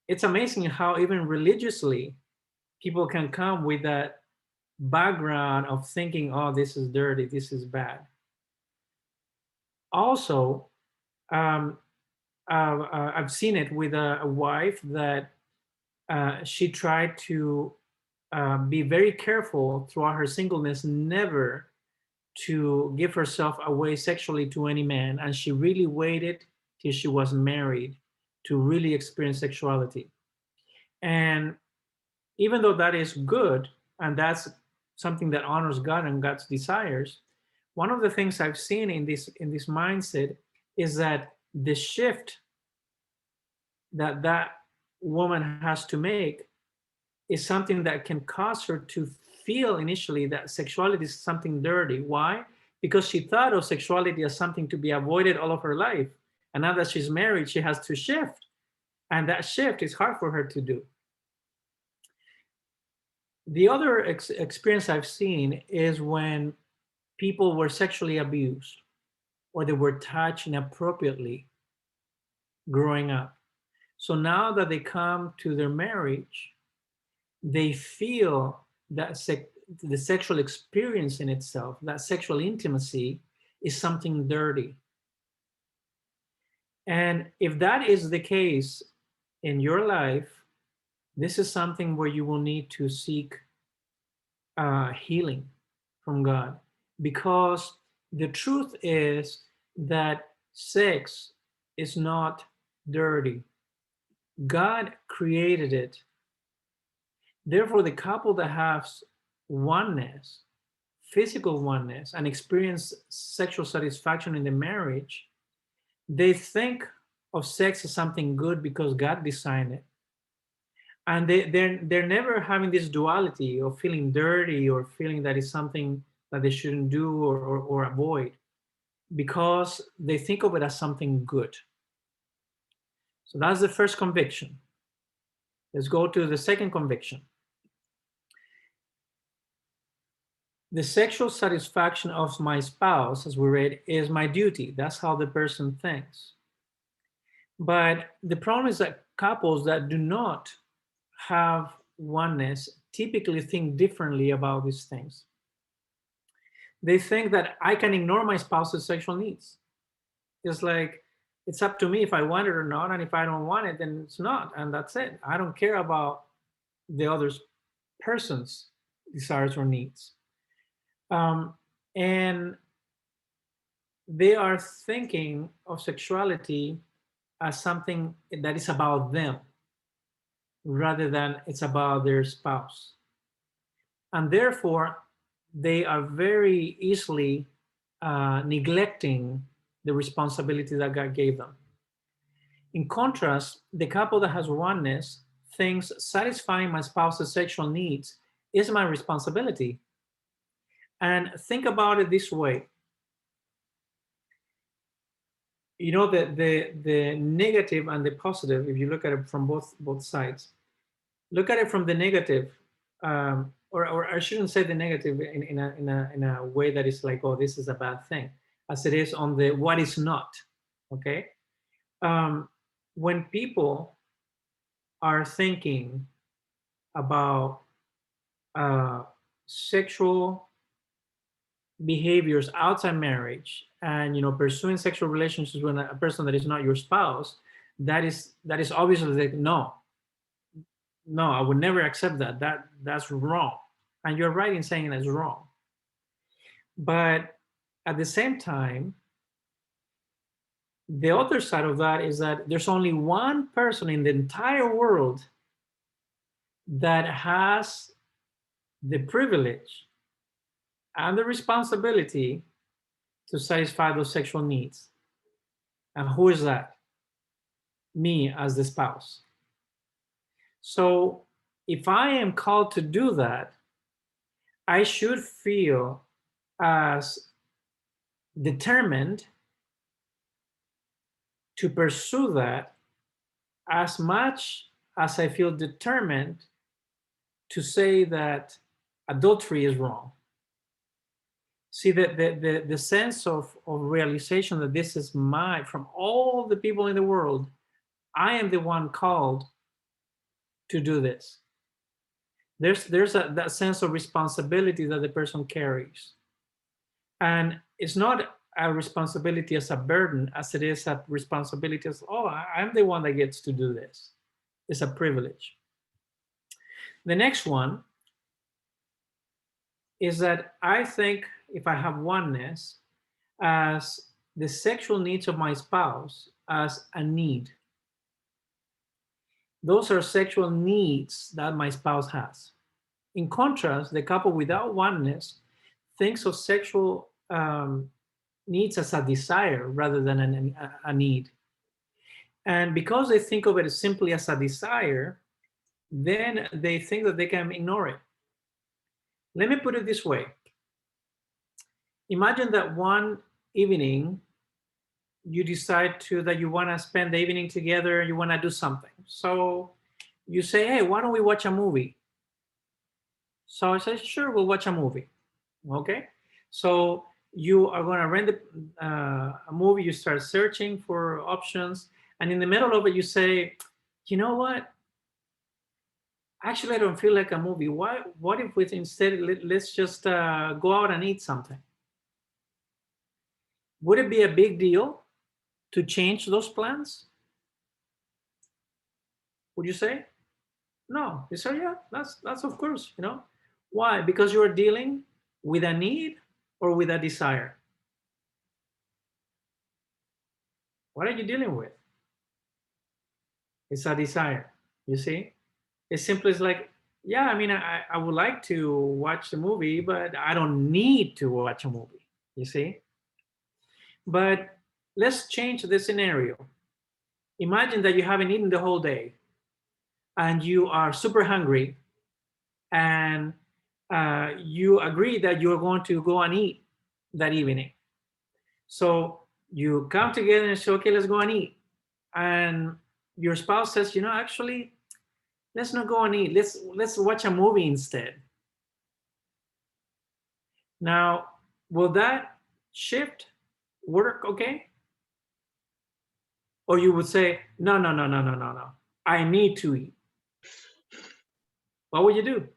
it's amazing how even religiously people can come with that background of thinking, oh, this is dirty, this is bad. Also, I've seen it with a wife that she tried to be very careful throughout her singleness, never to give herself away sexually to any man. And she really waited till she was married to really experience sexuality. And even though that is good, and that's something that honors God and God's desires, one of the things I've seen in this mindset is that the shift that woman has to make is something that can cause her to feel initially that sexuality is something dirty. Why? Because she thought of sexuality as something to be avoided all of her life. And now that she's married, she has to shift. And that shift is hard for her to do. The other experience I've seen is when people were sexually abused or they were touched inappropriately growing up. So now that they come to their marriage, they feel that the sexual experience in itself, that sexual intimacy, is something dirty. And if that is the case in your life, this is something where you will need to seek healing from God. Because the truth is that sex is not dirty. God created it. Therefore, the couple that has oneness, physical oneness, and experience sexual satisfaction in the marriage, they think of sex as something good because God designed it. And they're never having this duality of feeling dirty or feeling that it's something that they shouldn't do or avoid, because they think of it as something good. So that's the first conviction. Let's go to the second conviction. The sexual satisfaction of my spouse, as we read, is my duty. That's how the person thinks. But the problem is that couples that do not have oneness typically think differently about these things. They think that I can ignore my spouse's sexual needs. It's like, it's up to me if I want it or not, and if I don't want it, then it's not, and that's it. I don't care about the other person's desires or needs. And they are thinking of sexuality as something that is about them rather than it's about their spouse. And therefore, they are very easily neglecting the responsibility that God gave them. In contrast, the couple that has oneness thinks satisfying my spouse's sexual needs is my responsibility. And think about it this way. You know, the negative and the positive, if you look at it from both sides, look at it from the negative, or I shouldn't say the negative in a way that is like, oh, this is a bad thing, as it is on the what is not, okay? When people are thinking about sexual behaviors outside marriage and pursuing sexual relationships with a person that is not your spouse, that is obviously like, no, I would never accept that. That's wrong. And you're right in saying that's wrong. But at the same time, the other side of that is that there's only one person in the entire world that has the privilege and the responsibility to satisfy those sexual needs. And who is that? me as the spouse. So if I am called to do that, I should feel as determined to pursue that as much as I feel determined to say that adultery is wrong. See, the sense of realization that this is my, from all the people in the world, I am the one called to do this. There's that sense of responsibility that the person carries. And it's not a responsibility as a burden as it is a responsibility as, oh, I'm the one that gets to do this. It's a privilege. The next one is that I think if I have oneness as the sexual needs of my spouse as a need. Those are sexual needs that my spouse has. In contrast, the couple without oneness thinks of sexual needs as a desire rather than a need. And because they think of it simply as a desire, then they think that they can ignore it. Let me put it this way. Imagine that one evening you decide that you want to spend the evening together, you want to do something. So you say, hey, why don't we watch a movie? So I said, sure, we'll watch a movie. Okay. So you are going to rent a movie, you start searching for options, and in the middle of it, you say, you know what? Actually, I don't feel like a movie. What if we instead, let's just go out and eat something? Would it be a big deal to change those plans? Would you say? No. You say, yeah, that's of course, you know. Why? Because you're dealing with a need or with a desire. What are you dealing with? It's a desire, you see? It's simply like, yeah, I mean, I would like to watch the movie, but I don't need to watch a movie, you see? But let's change the scenario. Imagine that you haven't eaten the whole day and you are super hungry and you agree that you're going to go and eat that evening. So you come together and say, okay, let's go and eat. And your spouse says, you know, actually, let's not go and eat. Let's watch a movie instead. Now, will that shift work okay? Or you would say, no. I need to eat. What would you do?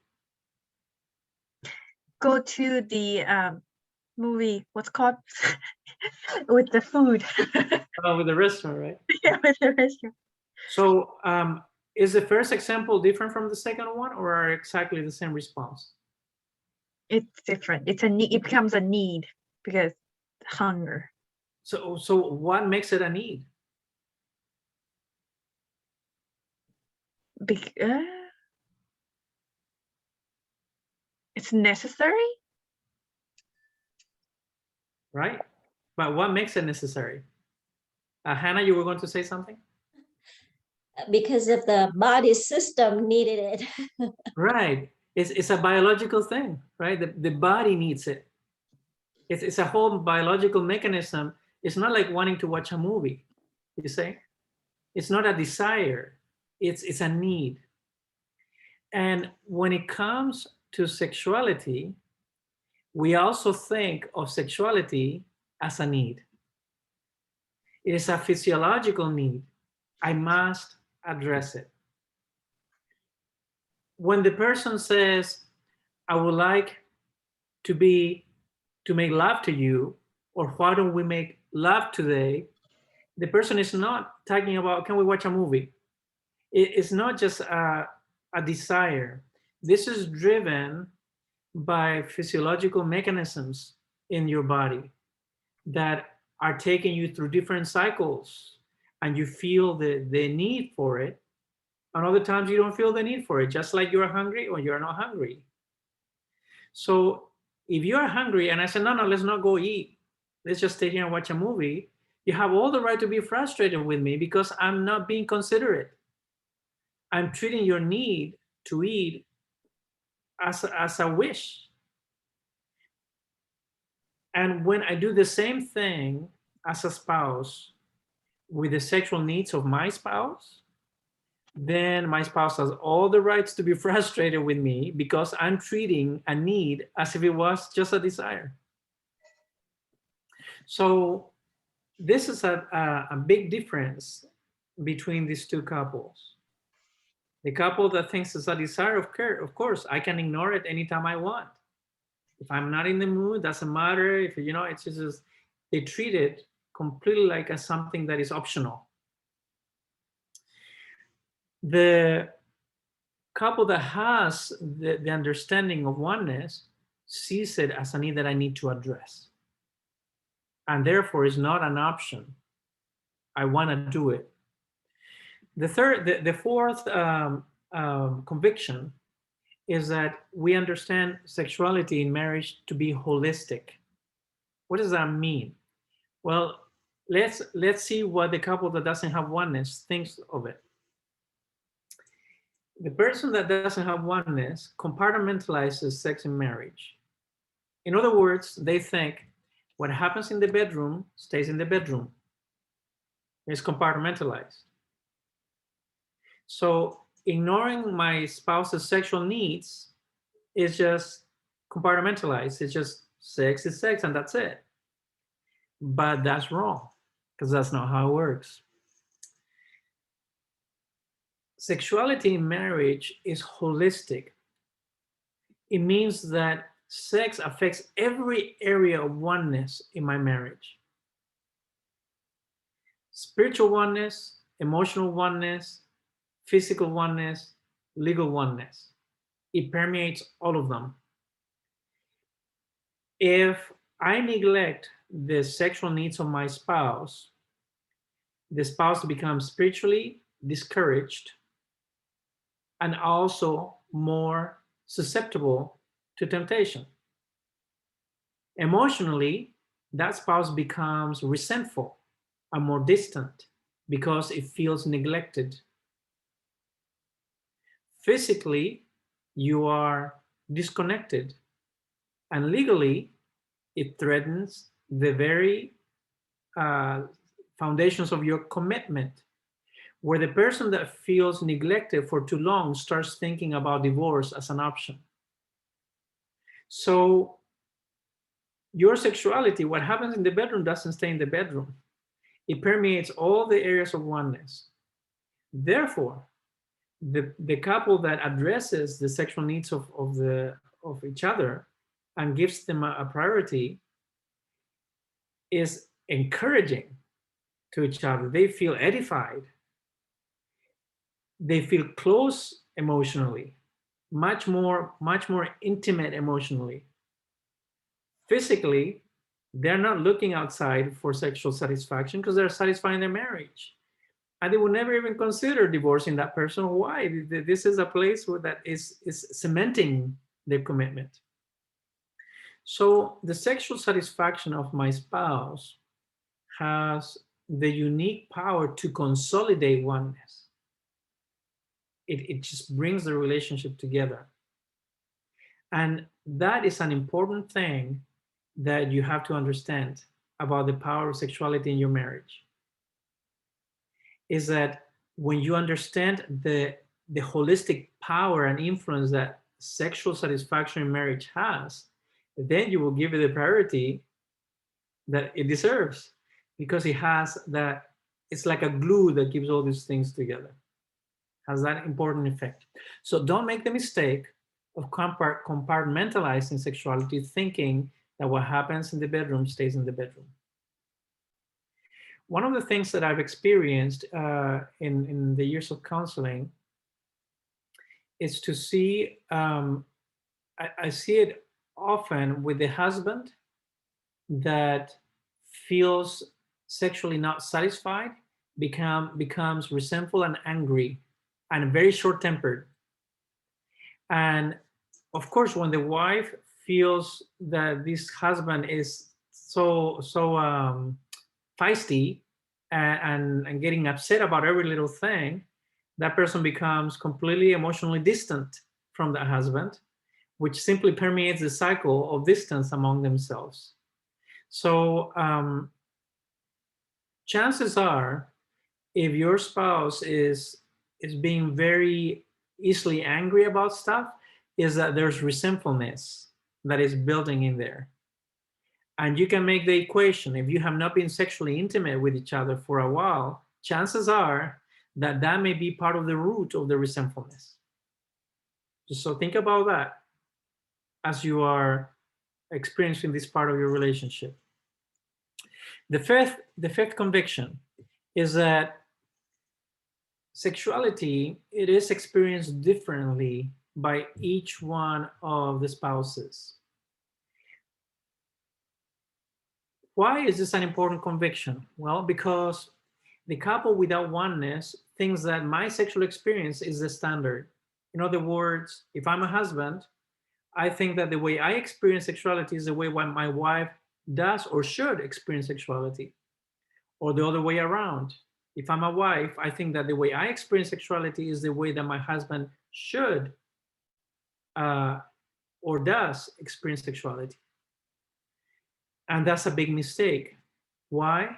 Go to the movie, what's called? With the food. With the restaurant, right? Yeah, with the restaurant. So is the first example different from the second one, or are exactly the same response? It's different. It's a need. It becomes a need because hunger. So what makes it a need? It's necessary. Right? But what makes it necessary? Hannah, you were going to say something? Because of the body system needed it. Right. It's a biological thing, right? The body needs it. It's a whole biological mechanism. It's not like wanting to watch a movie, you say? It's not a desire. It's a need. And when it comes to sexuality, we also think of sexuality as a need. It is a physiological need. I must address it. When the person says, I would like to make love to you, or why don't we make love today? The person is not talking about, can we watch a movie? It's not just a desire. This is driven by physiological mechanisms in your body that are taking you through different cycles, and you feel the need for it. And other times you don't feel the need for it, just like you're hungry or you're not hungry. So if you're hungry and I say, no, let's not go eat, let's just stay here and watch a movie, You have all the right to be frustrated with me because I'm not being considerate. I'm treating your need to eat as a wish. And when I do the same thing as a spouse with the sexual needs of my spouse, then my spouse has all the rights to be frustrated with me because I'm treating a need as if it was just a desire. So this is a big difference between these two couples. The couple that thinks it's a desire, of course, I can ignore it anytime I want. If I'm not in the mood, doesn't matter. If it's just they treat it completely like as something that is optional. The couple that has the understanding of oneness sees it as a need that I need to address, and therefore is not an option. I want to do it. The fourth conviction is that we understand sexuality in marriage to be holistic. What does that mean? Well, let's see what the couple that doesn't have oneness thinks of it. The person that doesn't have oneness compartmentalizes sex in marriage. In other words, they think what happens in the bedroom stays in the bedroom. It's compartmentalized. So ignoring my spouse's sexual needs is just compartmentalized. It's just sex is sex and that's it. But that's wrong because that's not how it works. Sexuality in marriage is holistic. It means that sex affects every area of oneness in my marriage. Spiritual oneness, emotional oneness, physical oneness, legal oneness. It permeates all of them. If I neglect the sexual needs of my spouse, the spouse becomes spiritually discouraged and also more susceptible to temptation. Emotionally, that spouse becomes resentful and more distant because it feels neglected. Physically, you are disconnected, and legally, it threatens the very foundations of your commitment, where the person that feels neglected for too long starts thinking about divorce as an option. So your sexuality, what happens in the bedroom doesn't stay in the bedroom. It permeates all the areas of oneness. Therefore, the couple that addresses the sexual needs of each other and gives them a priority is encouraging to each other. They feel edified. They feel close emotionally, much more intimate emotionally. Physically, they're not looking outside for sexual satisfaction because they're satisfying their marriage. And they would never even consider divorcing that person. Why? This is a place where that is cementing their commitment. So the sexual satisfaction of my spouse has the unique power to consolidate oneness. It just brings the relationship together. And that is an important thing that you have to understand about the power of sexuality in your marriage. Is that when you understand the holistic power and influence that sexual satisfaction in marriage has, then you will give it the priority that it deserves, because it has that, it's like a glue that keeps all these things together, has that important effect. So don't make the mistake of compartmentalizing sexuality, thinking that what happens in the bedroom stays in the bedroom. One of the things that I've experienced in the years of counseling is to see, I see it often with the husband that feels sexually not satisfied, becomes resentful and angry and very short-tempered. And of course, when the wife feels that this husband is so feisty and getting upset about every little thing, that person becomes completely emotionally distant from the husband, which simply permeates the cycle of distance among themselves. So chances are, if your spouse is being very easily angry about stuff, is that there's resentfulness that is building in there. And you can make the equation: if you have not been sexually intimate with each other for a while, chances are that that may be part of the root of the resentfulness. So think about that as you are experiencing this part of your relationship. The fifth conviction is that sexuality, it is experienced differently by each one of the spouses. Why is this an important conviction? Well, because the couple without oneness thinks that my sexual experience is the standard. In other words, if I'm a husband, I think that the way I experience sexuality is the way my wife does or should experience sexuality, or the other way around. If I'm a wife, I think that the way I experience sexuality is the way that my husband should or does experience sexuality. And that's a big mistake. Why?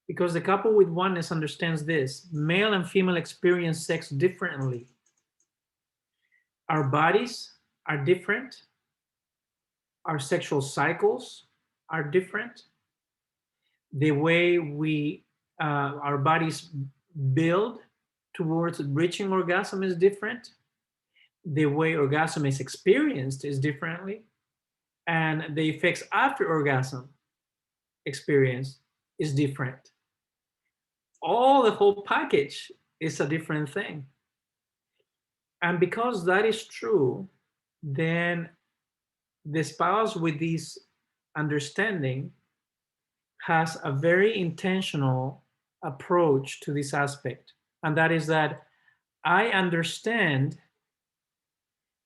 Because the couple with oneness understands this: male and female experience sex differently. Our bodies are different. Our sexual cycles are different. The way our bodies build towards reaching orgasm is different. The way orgasm is experienced is differently. And the effects after orgasm experience is different. All the whole package is a different thing. And because that is true, then the spouse with this understanding has a very intentional approach to this aspect. And that is that I understand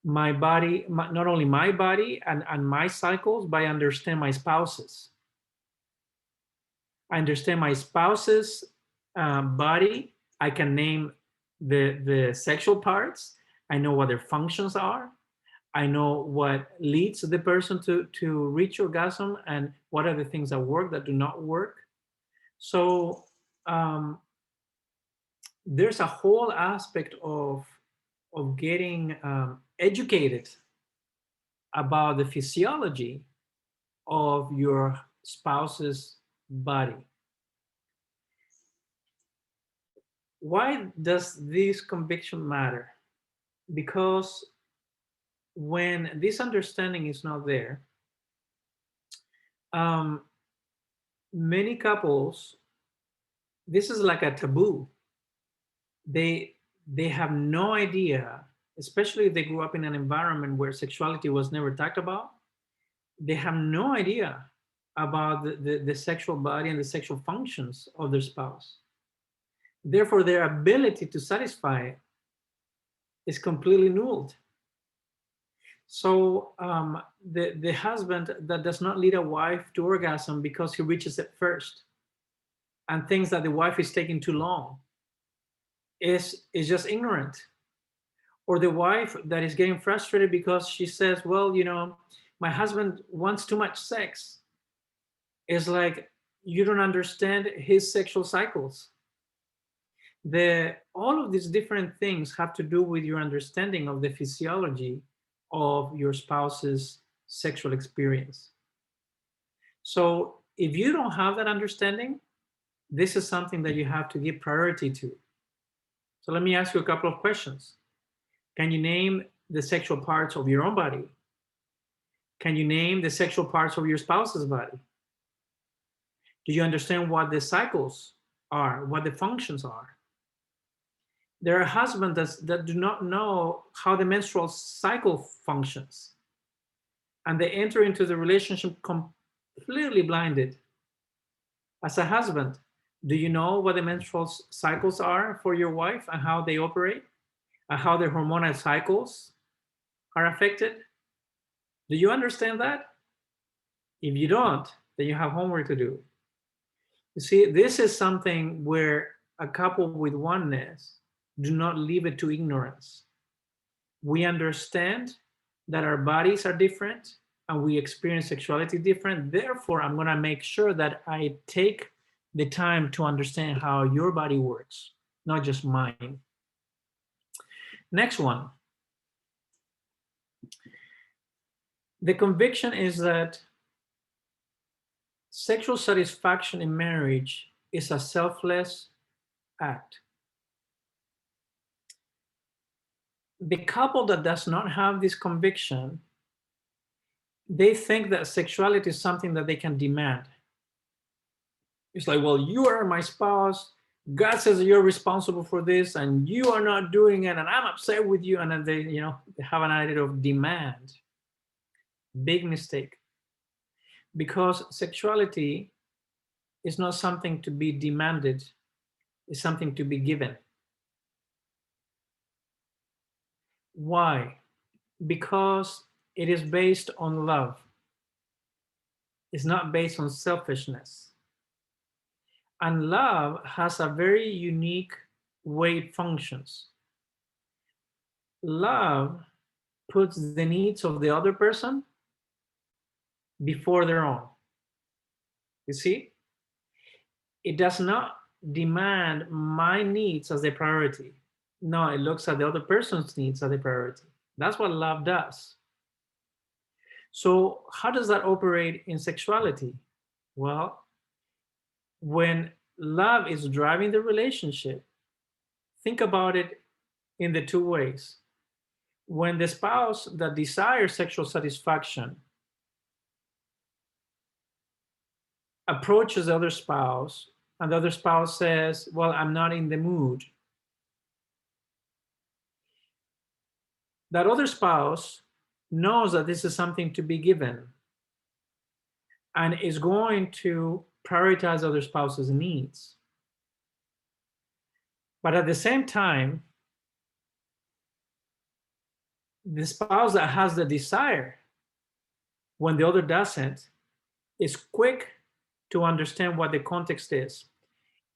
my body, not only my body and my cycles, but I understand my spouse's. I understand my spouse's body. I can name the sexual parts. I know what their functions are. I know what leads the person to reach orgasm and what are the things that work, that do not work. So there's a whole aspect of getting educated about the physiology of your spouse's body. Why does this conviction matter? Because when this understanding is not there, many couples, this is like a taboo. They have no idea, especially if they grew up in an environment where sexuality was never talked about. They have no idea about the sexual body and the sexual functions of their spouse. Therefore, their ability to satisfy is completely nulled. So the husband that does not lead a wife to orgasm because he reaches it first and thinks that the wife is taking too long is just ignorant. Or the wife that is getting frustrated because she says, well, you know, my husband wants too much sex. It's like, you don't understand his sexual cycles. All of these different things have to do with your understanding of the physiology of your spouse's sexual experience. So if you don't have that understanding, this is something that you have to give priority to. So let me ask you a couple of questions. Can you name the sexual parts of your own body? Can you name the sexual parts of your spouse's body? Do you understand what the cycles are, what the functions are? There are husbands that do not know how the menstrual cycle functions, and they enter into the relationship completely blinded. As a husband, do you know what the menstrual cycles are for your wife and how they operate, and how their hormonal cycles are affected? Do you understand that? If you don't, then you have homework to do. You see, this is something where a couple with oneness do not leave it to ignorance. We understand that our bodies are different and we experience sexuality different. Therefore, I'm going to make sure that I take the time to understand how your body works, not just mine. Next one. The conviction is that sexual satisfaction in marriage is a selfless act. The couple that does not have this conviction, they think that sexuality is something that they can demand. It's like, well, you are my spouse. God says you're responsible for this, and you are not doing it, and I'm upset with you. And then they have an attitude of demand. Big mistake. Because sexuality is not something to be demanded, it's something to be given. Why? Because it is based on love. It's not based on selfishness. And love has a very unique way it functions. Love puts the needs of the other person before their own. You see? It does not demand my needs as a priority. No, it looks at the other person's needs as a priority. That's what love does. So how does that operate in sexuality? Well, when love is driving the relationship, think about it in the two ways. When the spouse that desires sexual satisfaction approaches the other spouse, and the other spouse says, well, I'm not in the mood, that other spouse knows that this is something to be given and is going to prioritize other spouse's needs. But at the same time, the spouse that has the desire, when the other doesn't, is quick to understand what the context is.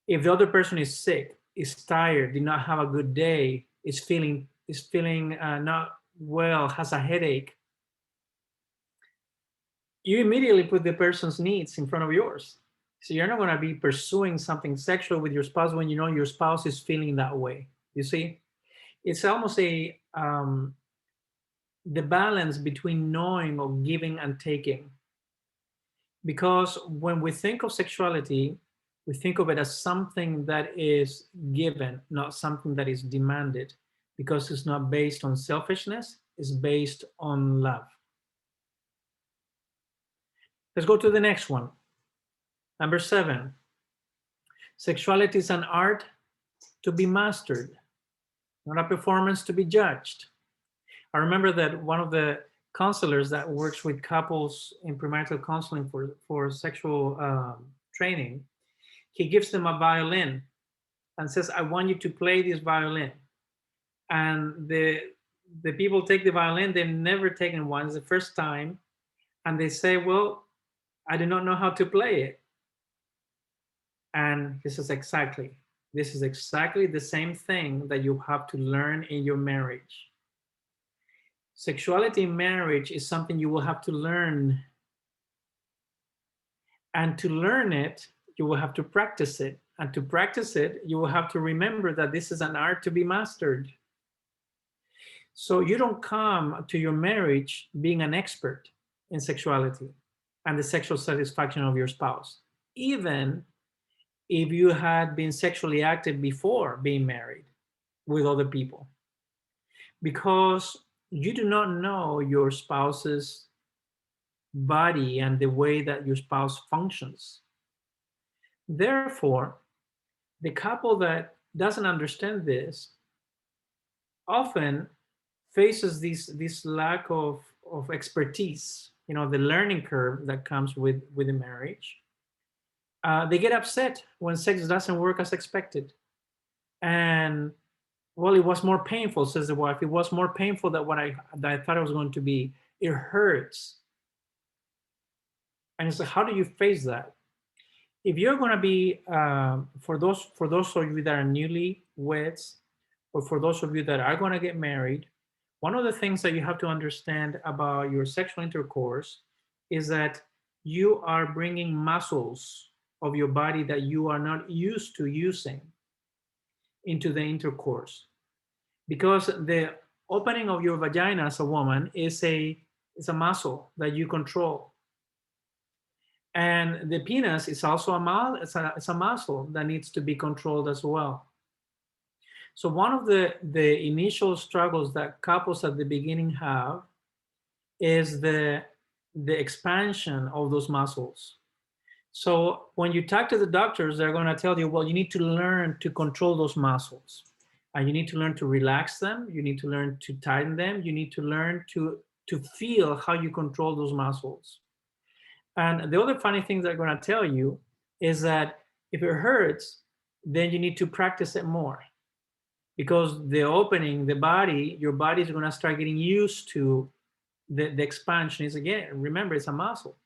If the other person is sick, is tired, did not have a good day, is feeling not well, has a headache, you immediately put the person's needs in front of yours. So you're not going to be pursuing something sexual with your spouse when you know your spouse is feeling that way. You see, it's almost the balance between knowing or giving and taking. Because when we think of sexuality, we think of it as something that is given, not something that is demanded, because it's not based on selfishness, it's based on love. Let's go to the next one. Number 7. Sexuality is an art to be mastered, not a performance to be judged. I remember that one of the counselors that works with couples in premarital counseling for sexual training, he gives them a violin and says, I want you to play this violin. And the people take the violin, they've never taken one, it's the first time, and they say, well, I do not know how to play it. And this is exactly the same thing that you have to learn in your marriage. Sexuality in marriage is something you will have to learn. And to learn it, you will have to practice it. And to practice it, you will have to remember that this is an art to be mastered. So you don't come to your marriage being an expert in sexuality and the sexual satisfaction of your spouse, even if you had been sexually active before being married with other people, because you do not know your spouse's body and the way that your spouse functions. Therefore, the couple that doesn't understand this often faces this lack of expertise, the learning curve that comes with the marriage. They get upset when sex doesn't work as expected. And, well, it was more painful, says the wife. It was more painful than what I thought it was going to be. It hurts. And it's like, how do you face that? if you're going to be, for those of you that are newlyweds, or for those of you that are going to get married, one of the things that you have to understand about your sexual intercourse is that you are bringing muscles of your body that you are not used to using into the intercourse, because the opening of your vagina as a woman is a muscle that you control, and the penis is also it's a muscle that needs to be controlled as well. So one of the initial struggles that couples at the beginning have is the expansion of those muscles. So when you talk to the doctors, they're going to tell you, well, you need to learn to control those muscles. And you need to learn to relax them. You need to learn to tighten them. You need to learn to feel how you control those muscles. And the other funny thing they're going to tell you is that if it hurts, then you need to practice it more. Because the opening, the body, your body is going to start getting used to the expansion. Is, again, remember, it's a muscle.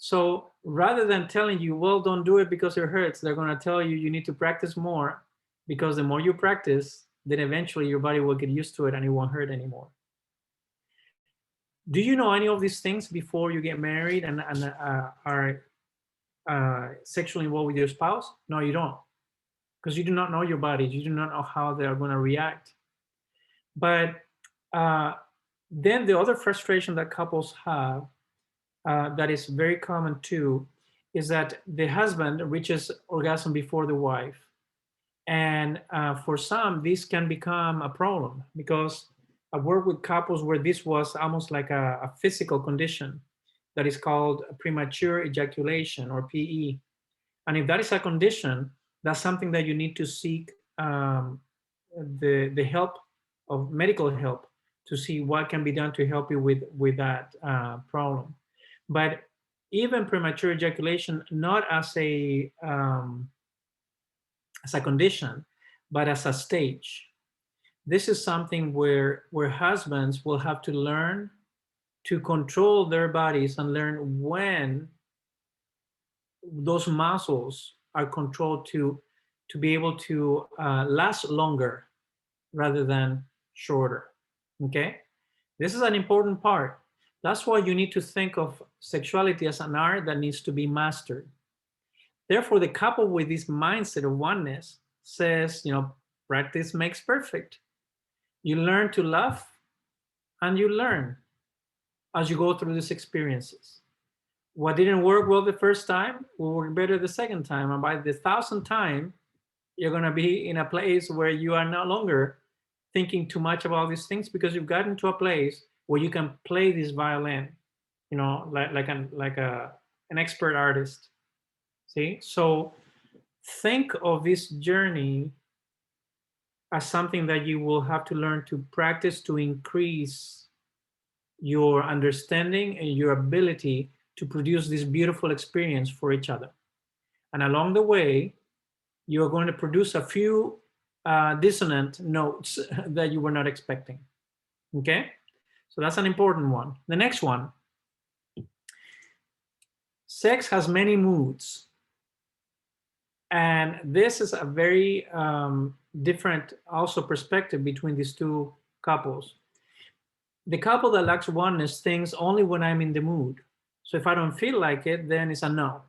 So rather than telling you, well, don't do it because it hurts, they're going to tell you you need to practice more, because the more you practice, then eventually your body will get used to it and it won't hurt anymore. Do you know any of these things before you get married and are sexually involved with your spouse? No, you don't, because you do not know your body. You do not know how they are going to react. But then the other frustration that couples have, that is very common too, is that the husband reaches orgasm before the wife. And for some, this can become a problem, because I work with couples where this was almost like a physical condition that is called premature ejaculation, or PE. And if that is a condition, that's something that you need to seek the help of medical help to see what can be done to help you with that problem. But even premature ejaculation, not as a condition, but as a stage. This is something where husbands will have to learn to control their bodies and learn when those muscles are controlled to be able to last longer rather than shorter. Okay? This is an important part. That's why you need to think of sexuality as an art that needs to be mastered. Therefore, the couple with this mindset of oneness says, practice makes perfect. You learn to love, and you learn as you go through these experiences. What didn't work well the first time will work better the second time. And by the 1,000th time, you're going to be in a place where you are no longer thinking too much about these things, because you've gotten to a place where you can play this violin, like an expert artist. See? So think of this journey as something that you will have to learn to practice to increase your understanding and your ability to produce this beautiful experience for each other. And along the way, you're going to produce a few dissonant notes that you were not expecting. Okay? So that's an important one. The next one. Sex has many moods. And this is a very different also perspective between these two couples. The couple that lacks oneness thinks only when I'm in the mood. So if I don't feel like it, then it's a no.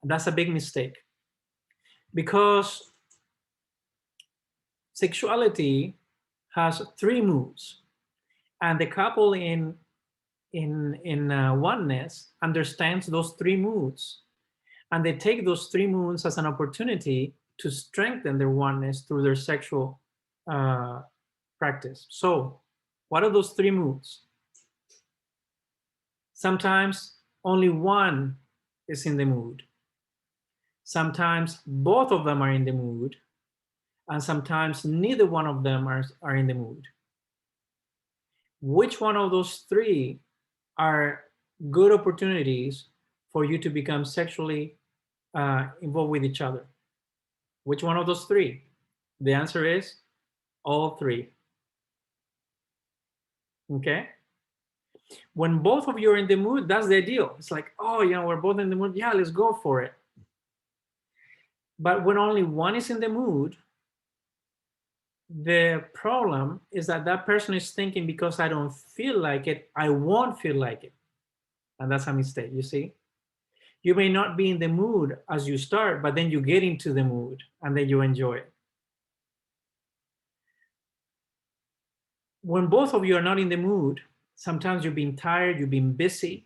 That's a big mistake, because sexuality has 3 moods, and the couple in oneness understands those 3 moods, and they take those 3 moods as an opportunity to strengthen their oneness through their sexual practice. So what are those 3 moods? Sometimes only one is in the mood. Sometimes both of them are in the mood. And sometimes neither one of them are in the mood. Which one of those 3 are good opportunities for you to become sexually involved with each other? Which one of those 3? The answer is all 3. Okay? When both of you are in the mood, that's the ideal. It's like, oh, you know, we're both in the mood. Yeah, let's go for it. But when only one is in the mood, the problem is that that person is thinking, because I don't feel like it, I won't feel like it. And that's a mistake, you see? You may not be in the mood as you start, but then you get into the mood and then you enjoy it. When both of you are not in the mood, sometimes you've been tired, you've been busy,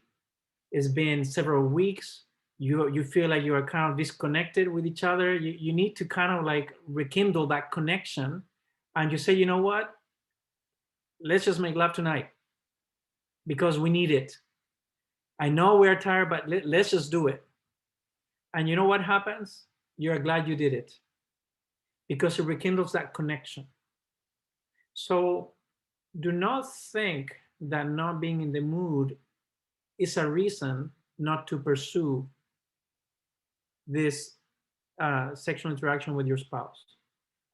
it's been several weeks, you feel like you are kind of disconnected with each other. You need to kind of like rekindle that connection, and you say, you know what, let's just make love tonight because we need it. I know we're tired, but let's just do it. And you know what happens? You're glad you did it because it rekindles that connection. So do not think that not being in the mood is a reason not to pursue this sexual interaction with your spouse.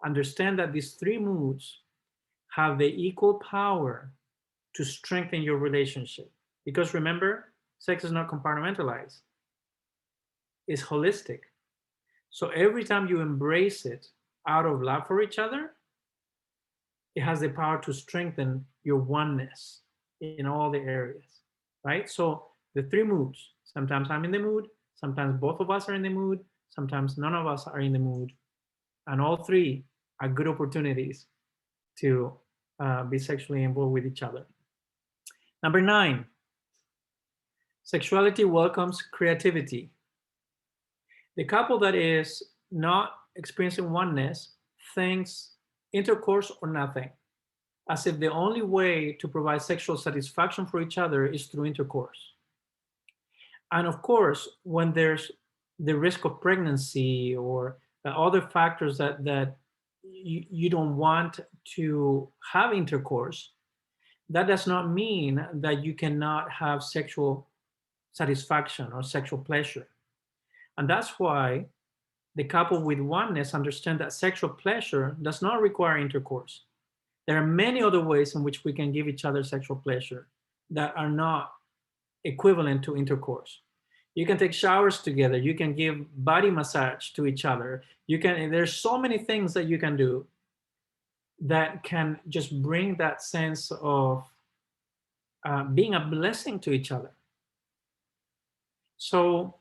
Understand that these three moods have the equal power to strengthen your relationship. Because remember, sex is not compartmentalized, it's holistic. So every time you embrace it out of love for each other, it has the power to strengthen your oneness in all the areas, right? So the three moods, sometimes I'm in the mood, sometimes both of us are in the mood, sometimes none of us are in the mood. And all three are good opportunities to be sexually involved with each other. Number 9, sexuality welcomes creativity. The couple that is not experiencing oneness thinks intercourse or nothing, as if the only way to provide sexual satisfaction for each other is through intercourse. And of course, when there's the risk of pregnancy or other factors that you don't want to have intercourse, that does not mean that you cannot have sexual satisfaction or sexual pleasure. And that's why the couple with oneness understand that sexual pleasure does not require intercourse. There are many other ways in which we can give each other sexual pleasure that are not equivalent to intercourse. You can take showers together. You can give body massage to each other. There's so many things that you can do that can just bring that sense of being a blessing to each other. So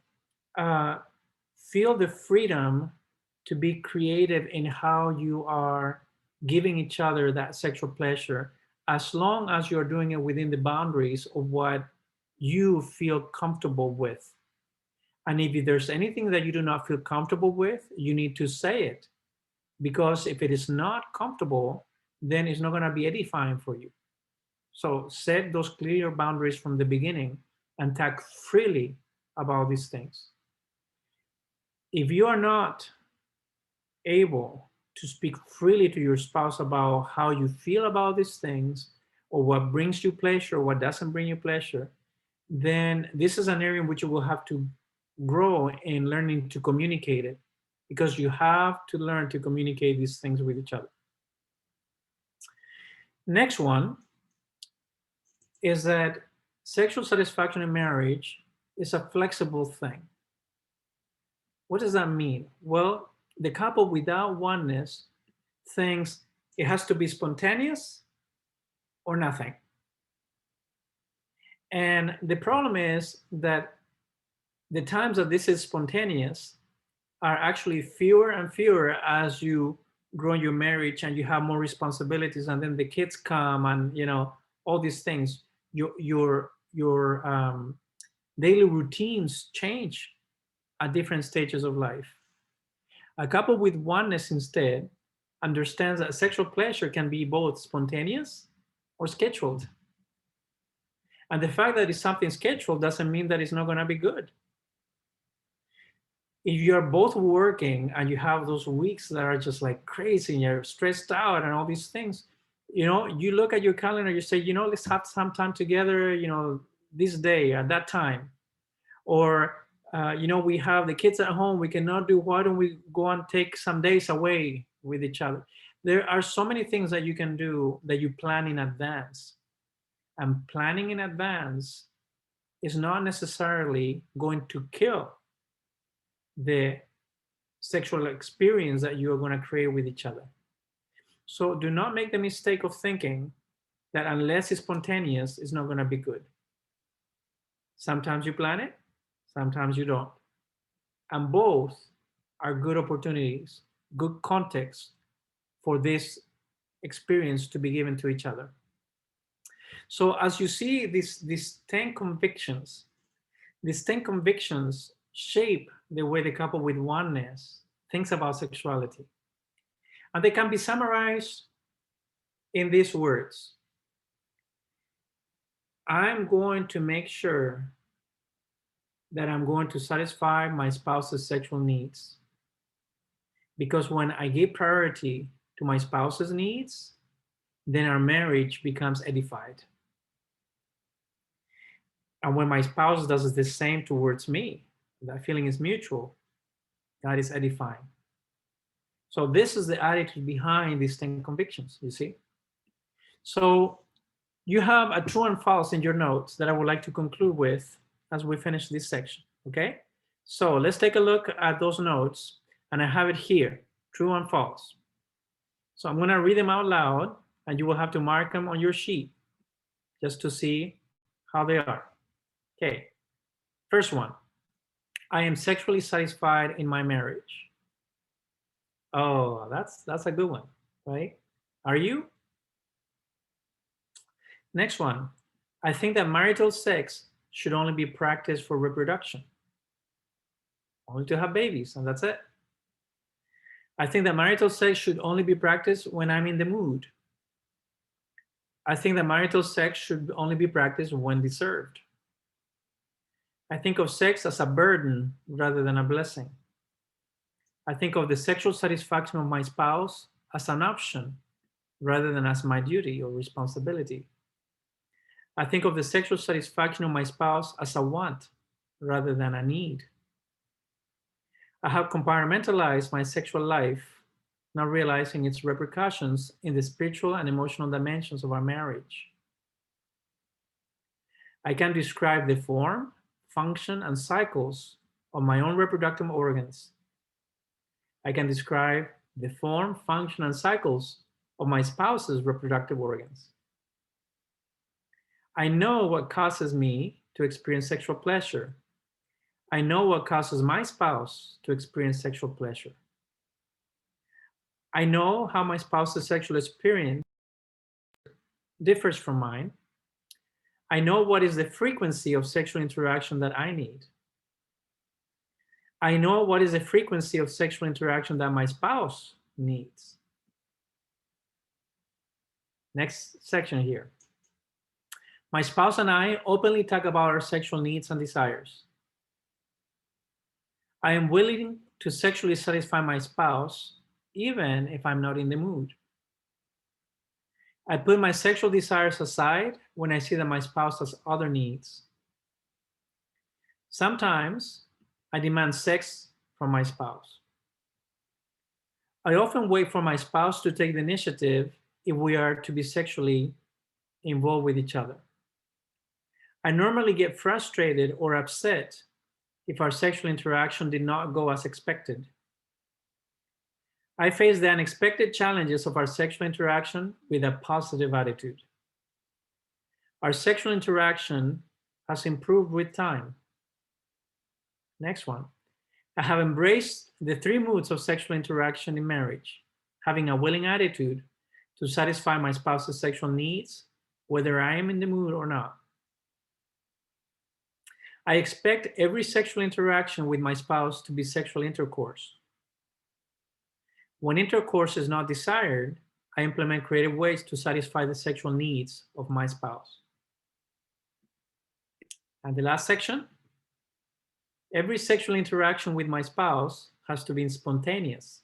feel the freedom to be creative in how you are giving each other that sexual pleasure, as long as you're doing it within the boundaries of what you feel comfortable with. And if there's anything that you do not feel comfortable with, you need to say it. Because if it is not comfortable, then it's not going to be edifying for you. So set those clear boundaries from the beginning and talk freely about these things. If you are not able to speak freely to your spouse about how you feel about these things, or what brings you pleasure, or what doesn't bring you pleasure, then this is an area in which you will have to grow in learning to communicate it, because you have to learn to communicate these things with each other. Next one is that sexual satisfaction in marriage is a flexible thing. What does that mean? Well, the couple without oneness thinks it has to be spontaneous or nothing. And the problem is that the times that this is spontaneous are actually fewer and fewer as you grow in your marriage and you have more responsibilities, and then the kids come, and all these things. Your daily routines change at different stages of life. A couple with oneness instead understands that sexual pleasure can be both spontaneous or scheduled. And the fact that it's something scheduled doesn't mean that it's not going to be good. If you're both working and you have those weeks that are just like crazy and you're stressed out and all these things, you look at your calendar, you say, let's have some time together, this day at that time. Or, we have the kids at home, we cannot do, why don't we go and take some days away with each other? There are so many things that you can do that you plan in advance. and planning in advance is not necessarily going to kill the sexual experience that you are going to create with each other. So do not make the mistake of thinking that unless it's spontaneous, it's not going to be good. Sometimes you plan it, sometimes you don't. And both are good opportunities, good context for this experience to be given to each other. So as you see these 10 convictions, these 10 convictions shape the way the couple with oneness thinks about sexuality. And they can be summarized in these words. I'm going to make sure that I'm going to satisfy my spouse's sexual needs. Because when I give priority to my spouse's needs, then our marriage becomes edified. And when my spouse does the same towards me, that feeling is mutual, that is edifying. So this is the attitude behind these 10 convictions, you see? So you have a true and false in your notes that I would like to conclude with as we finish this section, okay? So let's take a look at those notes, and I have it here, true and false. So I'm gonna read them out loud, and you will have to mark them on your sheet just to see how they are. Okay, first one, I am sexually satisfied in my marriage. Oh, that's a good one, right? Are you? Next one, I think that marital sex should only be practiced for reproduction. Only to have babies, and that's it. I think that marital sex should only be practiced when I'm in the mood. I think that marital sex should only be practiced when deserved. I think of sex as a burden rather than a blessing. I think of the sexual satisfaction of my spouse as an option rather than as my duty or responsibility. I think of the sexual satisfaction of my spouse as a want rather than a need. I have compartmentalized my sexual life, not realizing its repercussions in the spiritual and emotional dimensions of our marriage. I can describe the form, function, and cycles of my own reproductive organs. I can describe the form, function, and cycles of my spouse's reproductive organs. I know what causes me to experience sexual pleasure. I know what causes my spouse to experience sexual pleasure. I know how my spouse's sexual experience differs from mine. I know what is the frequency of sexual interaction that I need. I know what is the frequency of sexual interaction that my spouse needs. Next section here. My spouse and I openly talk about our sexual needs and desires. I am willing to sexually satisfy my spouse even if I'm not in the mood. I put my sexual desires aside when I see that my spouse has other needs. Sometimes I demand sex from my spouse. I often wait for my spouse to take the initiative if we are to be sexually involved with each other. I normally get frustrated or upset if our sexual interaction did not go as expected. I face the unexpected challenges of our sexual interaction with a positive attitude. Our sexual interaction has improved with time. Next one. I have embraced the 3 moods of sexual interaction in marriage, having a willing attitude to satisfy my spouse's sexual needs, whether I am in the mood or not. I expect every sexual interaction with my spouse to be sexual intercourse. When intercourse is not desired, I implement creative ways to satisfy the sexual needs of my spouse. And the last section, every sexual interaction with my spouse has to be spontaneous.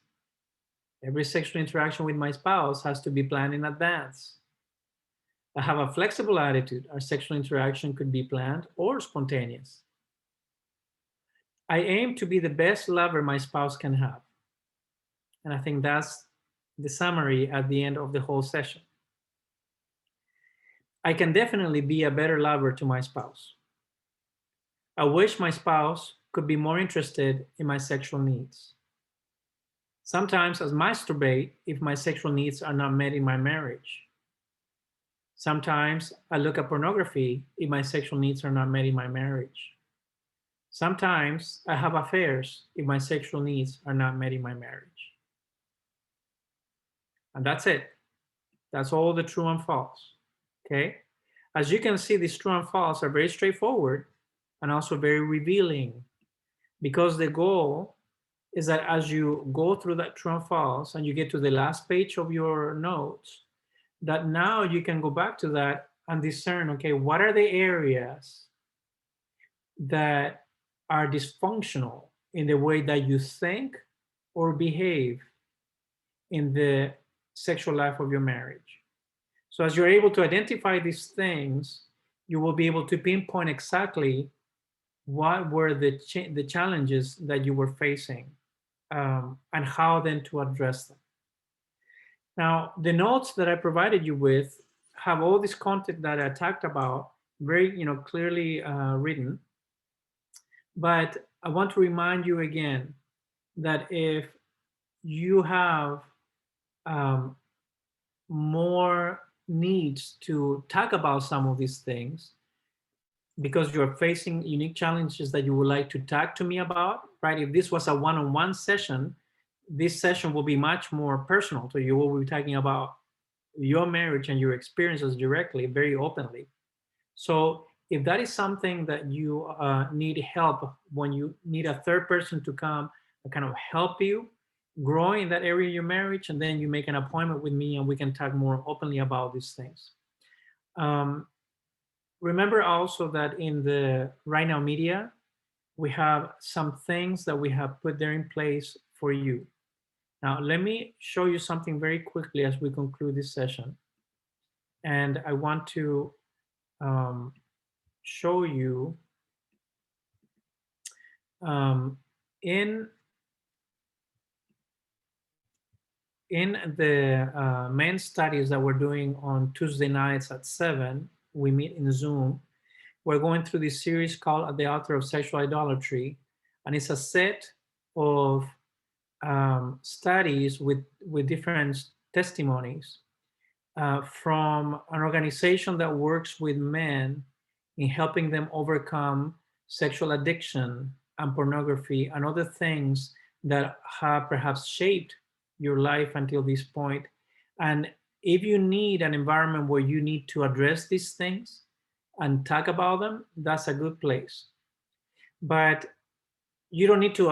Every sexual interaction with my spouse has to be planned in advance. I have a flexible attitude. Our sexual interaction could be planned or spontaneous. I aim to be the best lover my spouse can have. And I think that's the summary at the end of the whole session. I can definitely be a better lover to my spouse. I wish my spouse could be more interested in my sexual needs. Sometimes I masturbate if my sexual needs are not met in my marriage. Sometimes I look at pornography if my sexual needs are not met in my marriage. Sometimes I have affairs if my sexual needs are not met in my marriage. And that's it. That's all the true and false. Okay? As you can see, these true and false are very straightforward and also very revealing, because the goal is that as you go through that true and false and you get to the last page of your notes, that now you can go back to that and discern, okay, what are the areas that are dysfunctional in the way that you think or behave in the sexual life of your marriage. So as you're able to identify these things, you will be able to pinpoint exactly what were the challenges that you were facing, and how then to address them. Now, the notes that I provided you with have all this content that I talked about, very clearly written. But I want to remind you again that if you have more needs to talk about some of these things, because you're facing unique challenges that you would like to talk to me about, right? If this was a one-on-one session, this session will be much more personal to you. We'll be talking about your marriage and your experiences directly, very openly. So if that is something that you need help, when you need a third person to come and kind of help you grow in that area of your marriage, and then you make an appointment with me and we can talk more openly about these things. Remember also that in the Right Now Media, we have some things that we have put there in place for you. Now, let me show you something very quickly as we conclude this session. And I want to show you in the main studies that we're doing on Tuesday nights at 7, we meet in Zoom. We're going through this series called The Author of Sexual Idolatry, and it's a set of studies with different testimonies from an organization that works with men in helping them overcome sexual addiction and pornography and other things that have perhaps shaped your life until this point. And if you need an environment where you need to address these things and talk about them, that's a good place. But you don't need to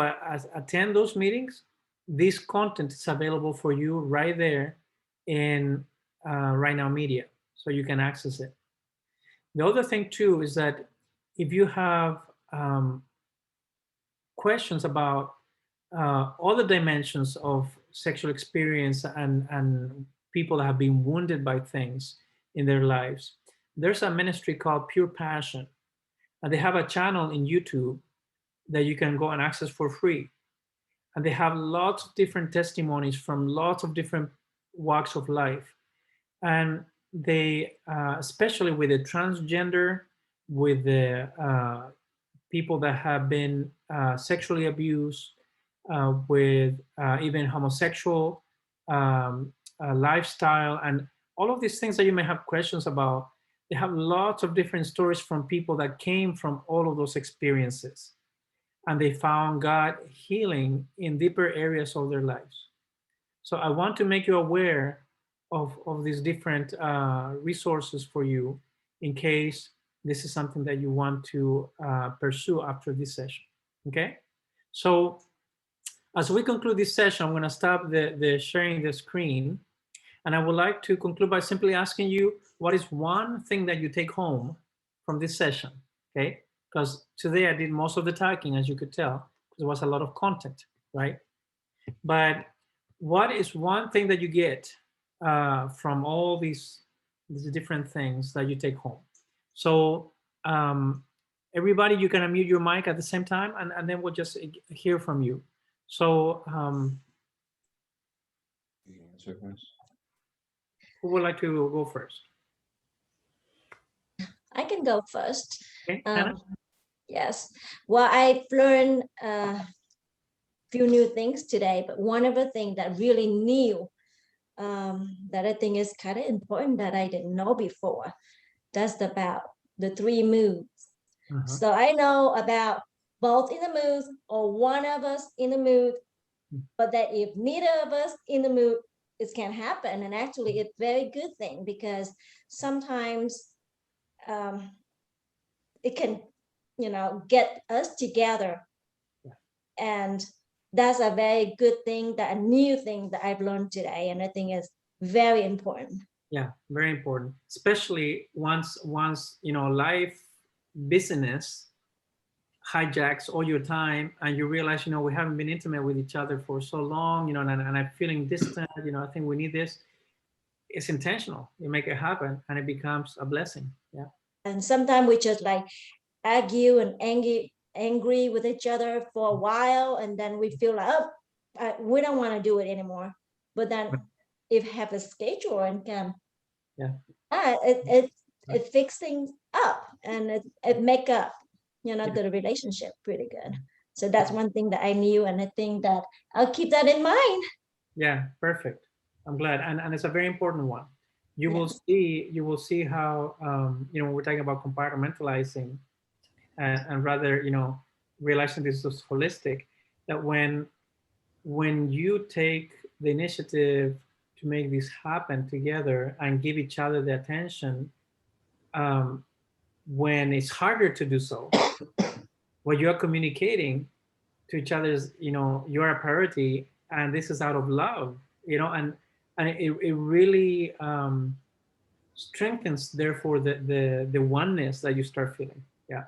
attend those meetings. This content is available for you right there in Right Now Media, so you can access it. The other thing too is that if you have questions about other dimensions of sexual experience and people that have been wounded by things in their lives, there's a ministry called Pure Passion, and they have a channel in YouTube that you can go and access for free. And they have lots of different testimonies from lots of different walks of life. And they, especially with the transgender, with the people that have been sexually abused, with even homosexual lifestyle, and all of these things that you may have questions about, they have lots of different stories from people that came from all of those experiences. And they found God healing in deeper areas of their lives. So I want to make you aware of these different resources for you in case this is something that you want to pursue after this session, okay? So as we conclude this session, I'm gonna stop the sharing the screen, and I would like to conclude by simply asking you, what is one thing that you take home from this session, okay? Because today I did most of the talking, as you could tell, because there was a lot of content, right? But what is one thing that you get from all these different things that you take home? So everybody, you can unmute your mic at the same time, and then we'll just hear from you. So who would like to go first? I can go first. Okay, Hannah? Yes. Well, I've learned a few new things today, but one of the things that really new that I think is kind of important that I didn't know before. That's about the three moods. Uh-huh. So I know about both in the mood or one of us in the mood, but that if neither of us in the mood, it can happen. And actually, it's very good thing because sometimes it can, get us together. And that's a very good thing, that a new thing that I've learned today. And I think it's very important. Yeah, very important, especially once life business hijacks all your time and you realize we haven't been intimate with each other for so long, and I'm feeling distant, I think we need this. It's intentional. You make it happen and it becomes a blessing. Yeah. And sometimes we just like argue and angry with each other for a while, and then we feel like, we don't want to do it anymore. But then if have a schedule and can, it fix things up, and it make up the relationship pretty good. So that's one thing that I knew, and I think that I'll keep that in mind. Yeah, perfect. I'm glad, and it's a very important one. You will see how when we're talking about compartmentalizing and rather realizing this is holistic, that when you take the initiative to make this happen together and give each other the attention, when it's harder to do so, what you're communicating to each other is, you're a priority and this is out of love, and it really strengthens, therefore, the oneness that you start feeling. Yeah.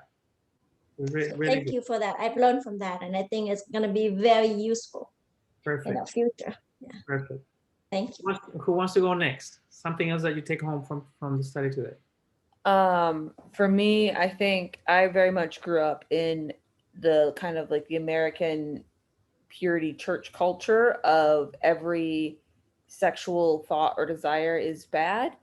Really Thank you for that. I've learned from that, and I think it's going to be very useful in the future. Yeah. Perfect. Thank you. Who wants to go next? Something else that you take home from the study today? For me, I think I very much grew up in the kind of like the American purity church culture of every sexual thought or desire is bad.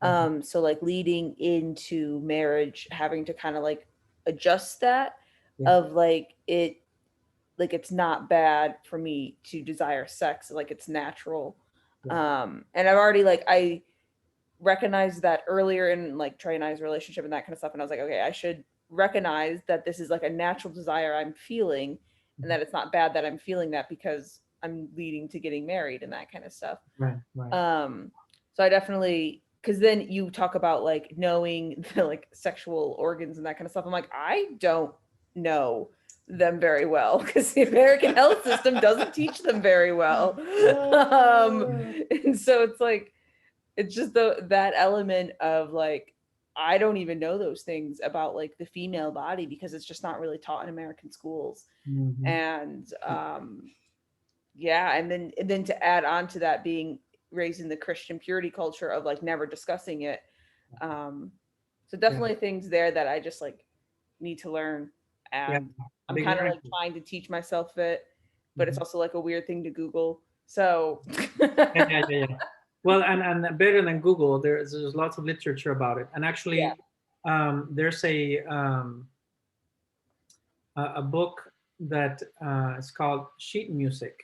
So like leading into marriage, having to kind of like adjust that of like it's not bad for me to desire sex, like it's natural. And I've already I recognized that earlier in like Trey and I's relationship and that kind of stuff. And I was like, okay, I should recognize that this is like a natural desire I'm feeling, and that it's not bad that I'm feeling that because I'm leading to getting married and that kind of stuff. Right. So I definitely, because then you talk about like knowing the like sexual organs and that kind of stuff. I'm like, I don't know them very well because the American health system doesn't teach them very well. And so it's like, it's just that element of like, I don't even know those things about like the female body because it's just not really taught in American schools. Mm-hmm. And and then to add on to that, being raised in the Christian purity culture of like never discussing it. So definitely things there that I just like need to learn. And I'm kind of like trying to teach myself it, but it's also like a weird thing to Google. So yeah. Well, and better than Google, there's lots of literature about it. And actually, there's a book that is called Sheet Music,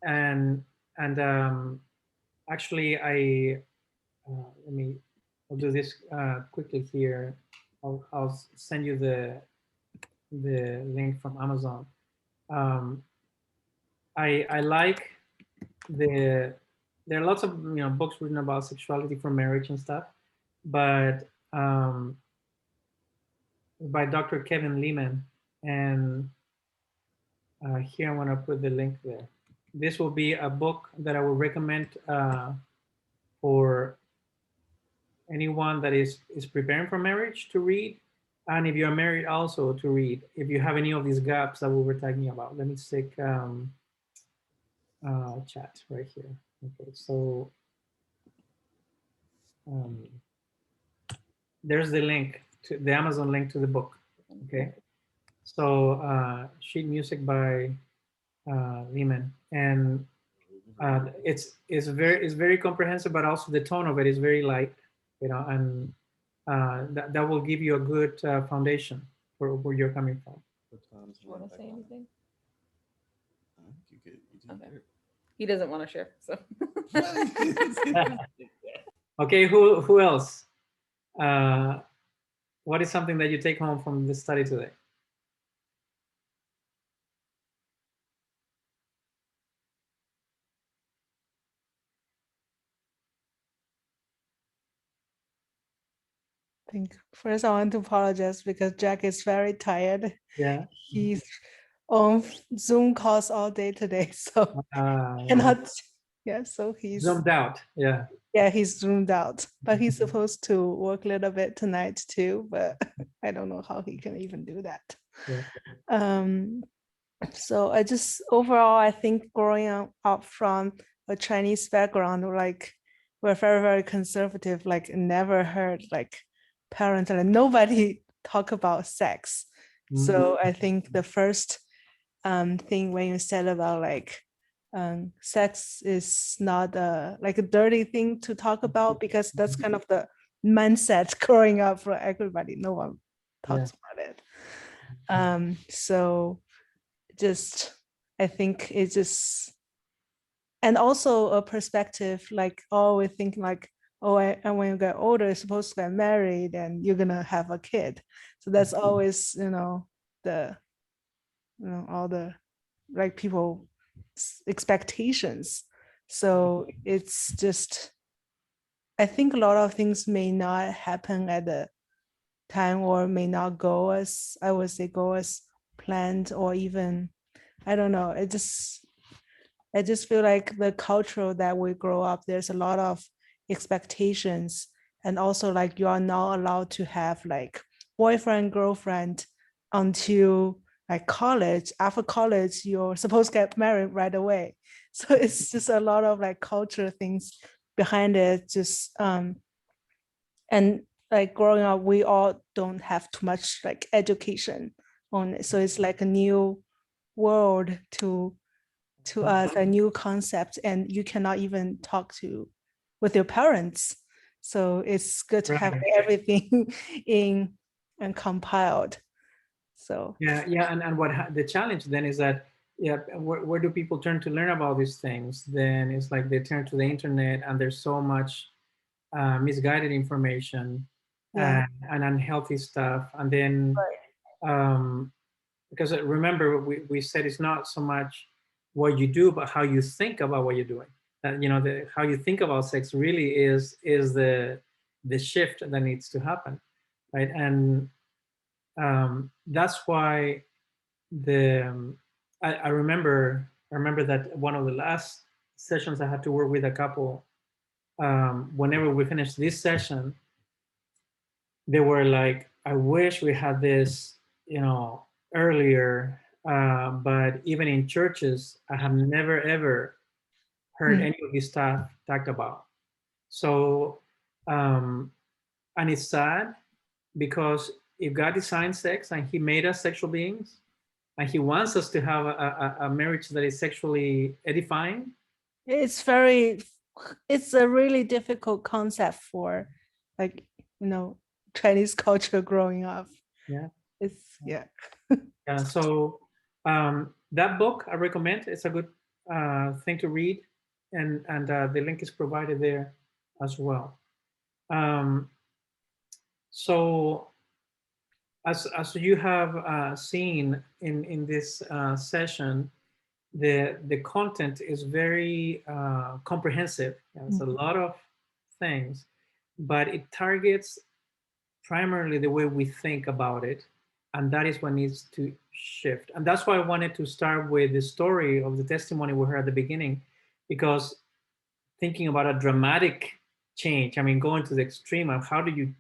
and actually I'll do this quickly here. I'll send you the link from Amazon. I like there are lots of books written about sexuality for marriage and stuff, but by Dr. Kevin Lehman, and here I want to put the link there. This will be a book that I would recommend for anyone that is preparing for marriage to read, and if you're married also to read, if you have any of these gaps that we were talking about. Let me stick chat right here. Okay, so there's the link to the Amazon link to the book. Okay, so Sheet Music by Lehman, and it's very comprehensive, but also the tone of it is very light, and that will give you a good foundation for where you're coming from. What time's You want right to back say on? anything? I think you could. You did Okay. good. He doesn't want to share. So Okay, who else? What is something that you take home from this study today? I think first I want to apologize because Jack is very tired. Yeah. He's on Zoom calls all day today, so Yeah. cannot. Yeah, so he's Zoomed out. Yeah. he's zoomed out, but he's supposed to work a little bit tonight too. But I don't know how he can even do that. Yeah. So I just overall, I think growing up from a Chinese background, like we're very, very conservative, like never heard like parents, like nobody talk about sex. So I think the first thing when you said about like sex is not like a dirty thing to talk about, because that's kind of the mindset growing up for everybody. No one talks about it. So just I think it's just, and also a perspective, like always thinking like, oh, and when you get older, you're supposed to get married and you're gonna have a kid. So that's always, the all the like people expectations. So it's just, I think a lot of things may not happen at the time, or may not go as, I would say, go as planned, or even, I don't know. I just feel like the culture that we grow up, there's a lot of expectations, and also like you are not allowed to have like boyfriend, girlfriend until like college. After college, you're supposed to get married right away. So it's just a lot of like culture things behind it. Just and like growing up, we all don't have too much like education on it. So it's like a new world to us, a new concept, and you cannot even talk to with your parents. So it's good to have everything in and compiled. So Yeah, and the challenge then is that, yeah, where do people turn to learn about these things? Then it's like they turn to the internet, and there's so much misguided information and unhealthy stuff. And then because remember we said it's not so much what you do, but how you think about what you're doing. That how you think about sex really is the shift that needs to happen, right? And that's why I remember that one of the last sessions I had to work with a couple. Whenever we finished this session, they were like, I wish we had this, earlier. But even in churches, I have never ever heard any of this stuff talked about. So, and it's sad because if God designed sex and He made us sexual beings, and He wants us to have a marriage that is sexually edifying, it's a really difficult concept for like, Chinese culture growing up. Yeah. Yeah. So that book I recommend. It's a good thing to read, and the link is provided there as well. So as you have seen in this session, the content is very comprehensive. It's a lot of things, but it targets primarily the way we think about it, and that is what needs to shift. And that's why I wanted to start with the story of the testimony we heard at the beginning, because thinking about a dramatic change, I mean, going to the extreme of how do you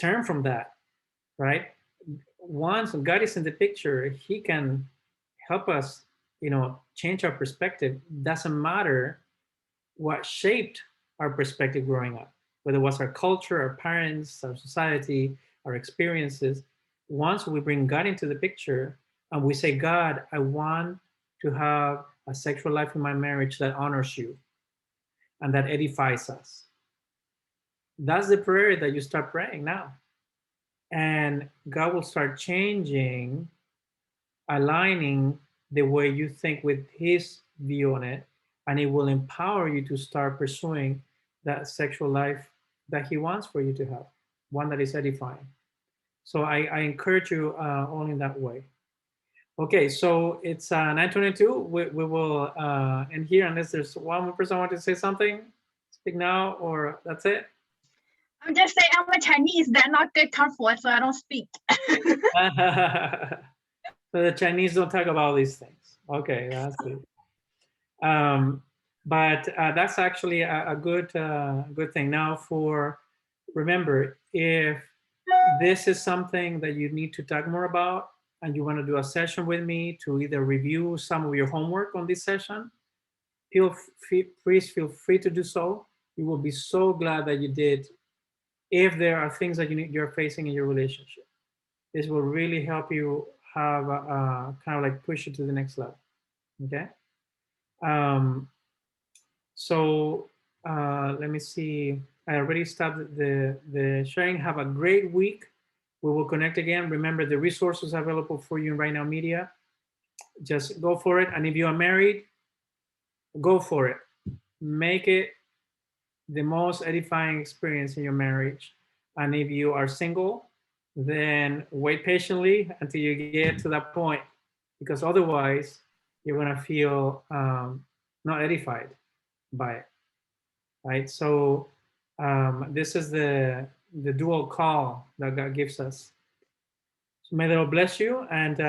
turn from that, right? Once God is in the picture, He can help us, change our perspective. Doesn't matter what shaped our perspective growing up, whether it was our culture, our parents, our society, our experiences. Once we bring God into the picture and we say, God, I want to have a sexual life in my marriage that honors you and that edifies us. That's the prayer that you start praying now. and God will start changing, aligning the way you think with His view on it, and it will empower you to start pursuing that sexual life that He wants for you to have, one that is edifying. So I encourage you all in that way. Okay, so it's 9:22. We will end here unless there's one more person want to say something. Speak now, or that's it. I'm just saying I'm a Chinese. They're not good comfort, so I don't speak. So the Chinese don't talk about these things. Okay, that's it. But that's actually a good good thing. Now, remember, if this is something that you need to talk more about, and you want to do a session with me to either review some of your homework on this session, please feel free to do so. You will be so glad that you did. If there are things that you're facing in your relationship, this will really help you have kind of like push it to the next level. Okay. So let me see. I already stopped the sharing. Have a great week. We will connect again. Remember, the resources available for you in Right Now Media. Just go for it. And if you are married, go for it. Make it the most edifying experience in your marriage. And if you are single, then wait patiently until you get to that point, because otherwise you're going to feel not edified by it. Right? So this is the dual call that God gives us. So may the Lord bless you, and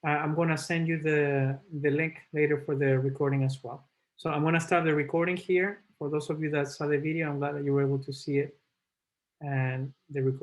I'm going to send you the link later for the recording as well. So I'm going to start the recording here. For those of you that saw the video, I'm glad that you were able to see it and the recording.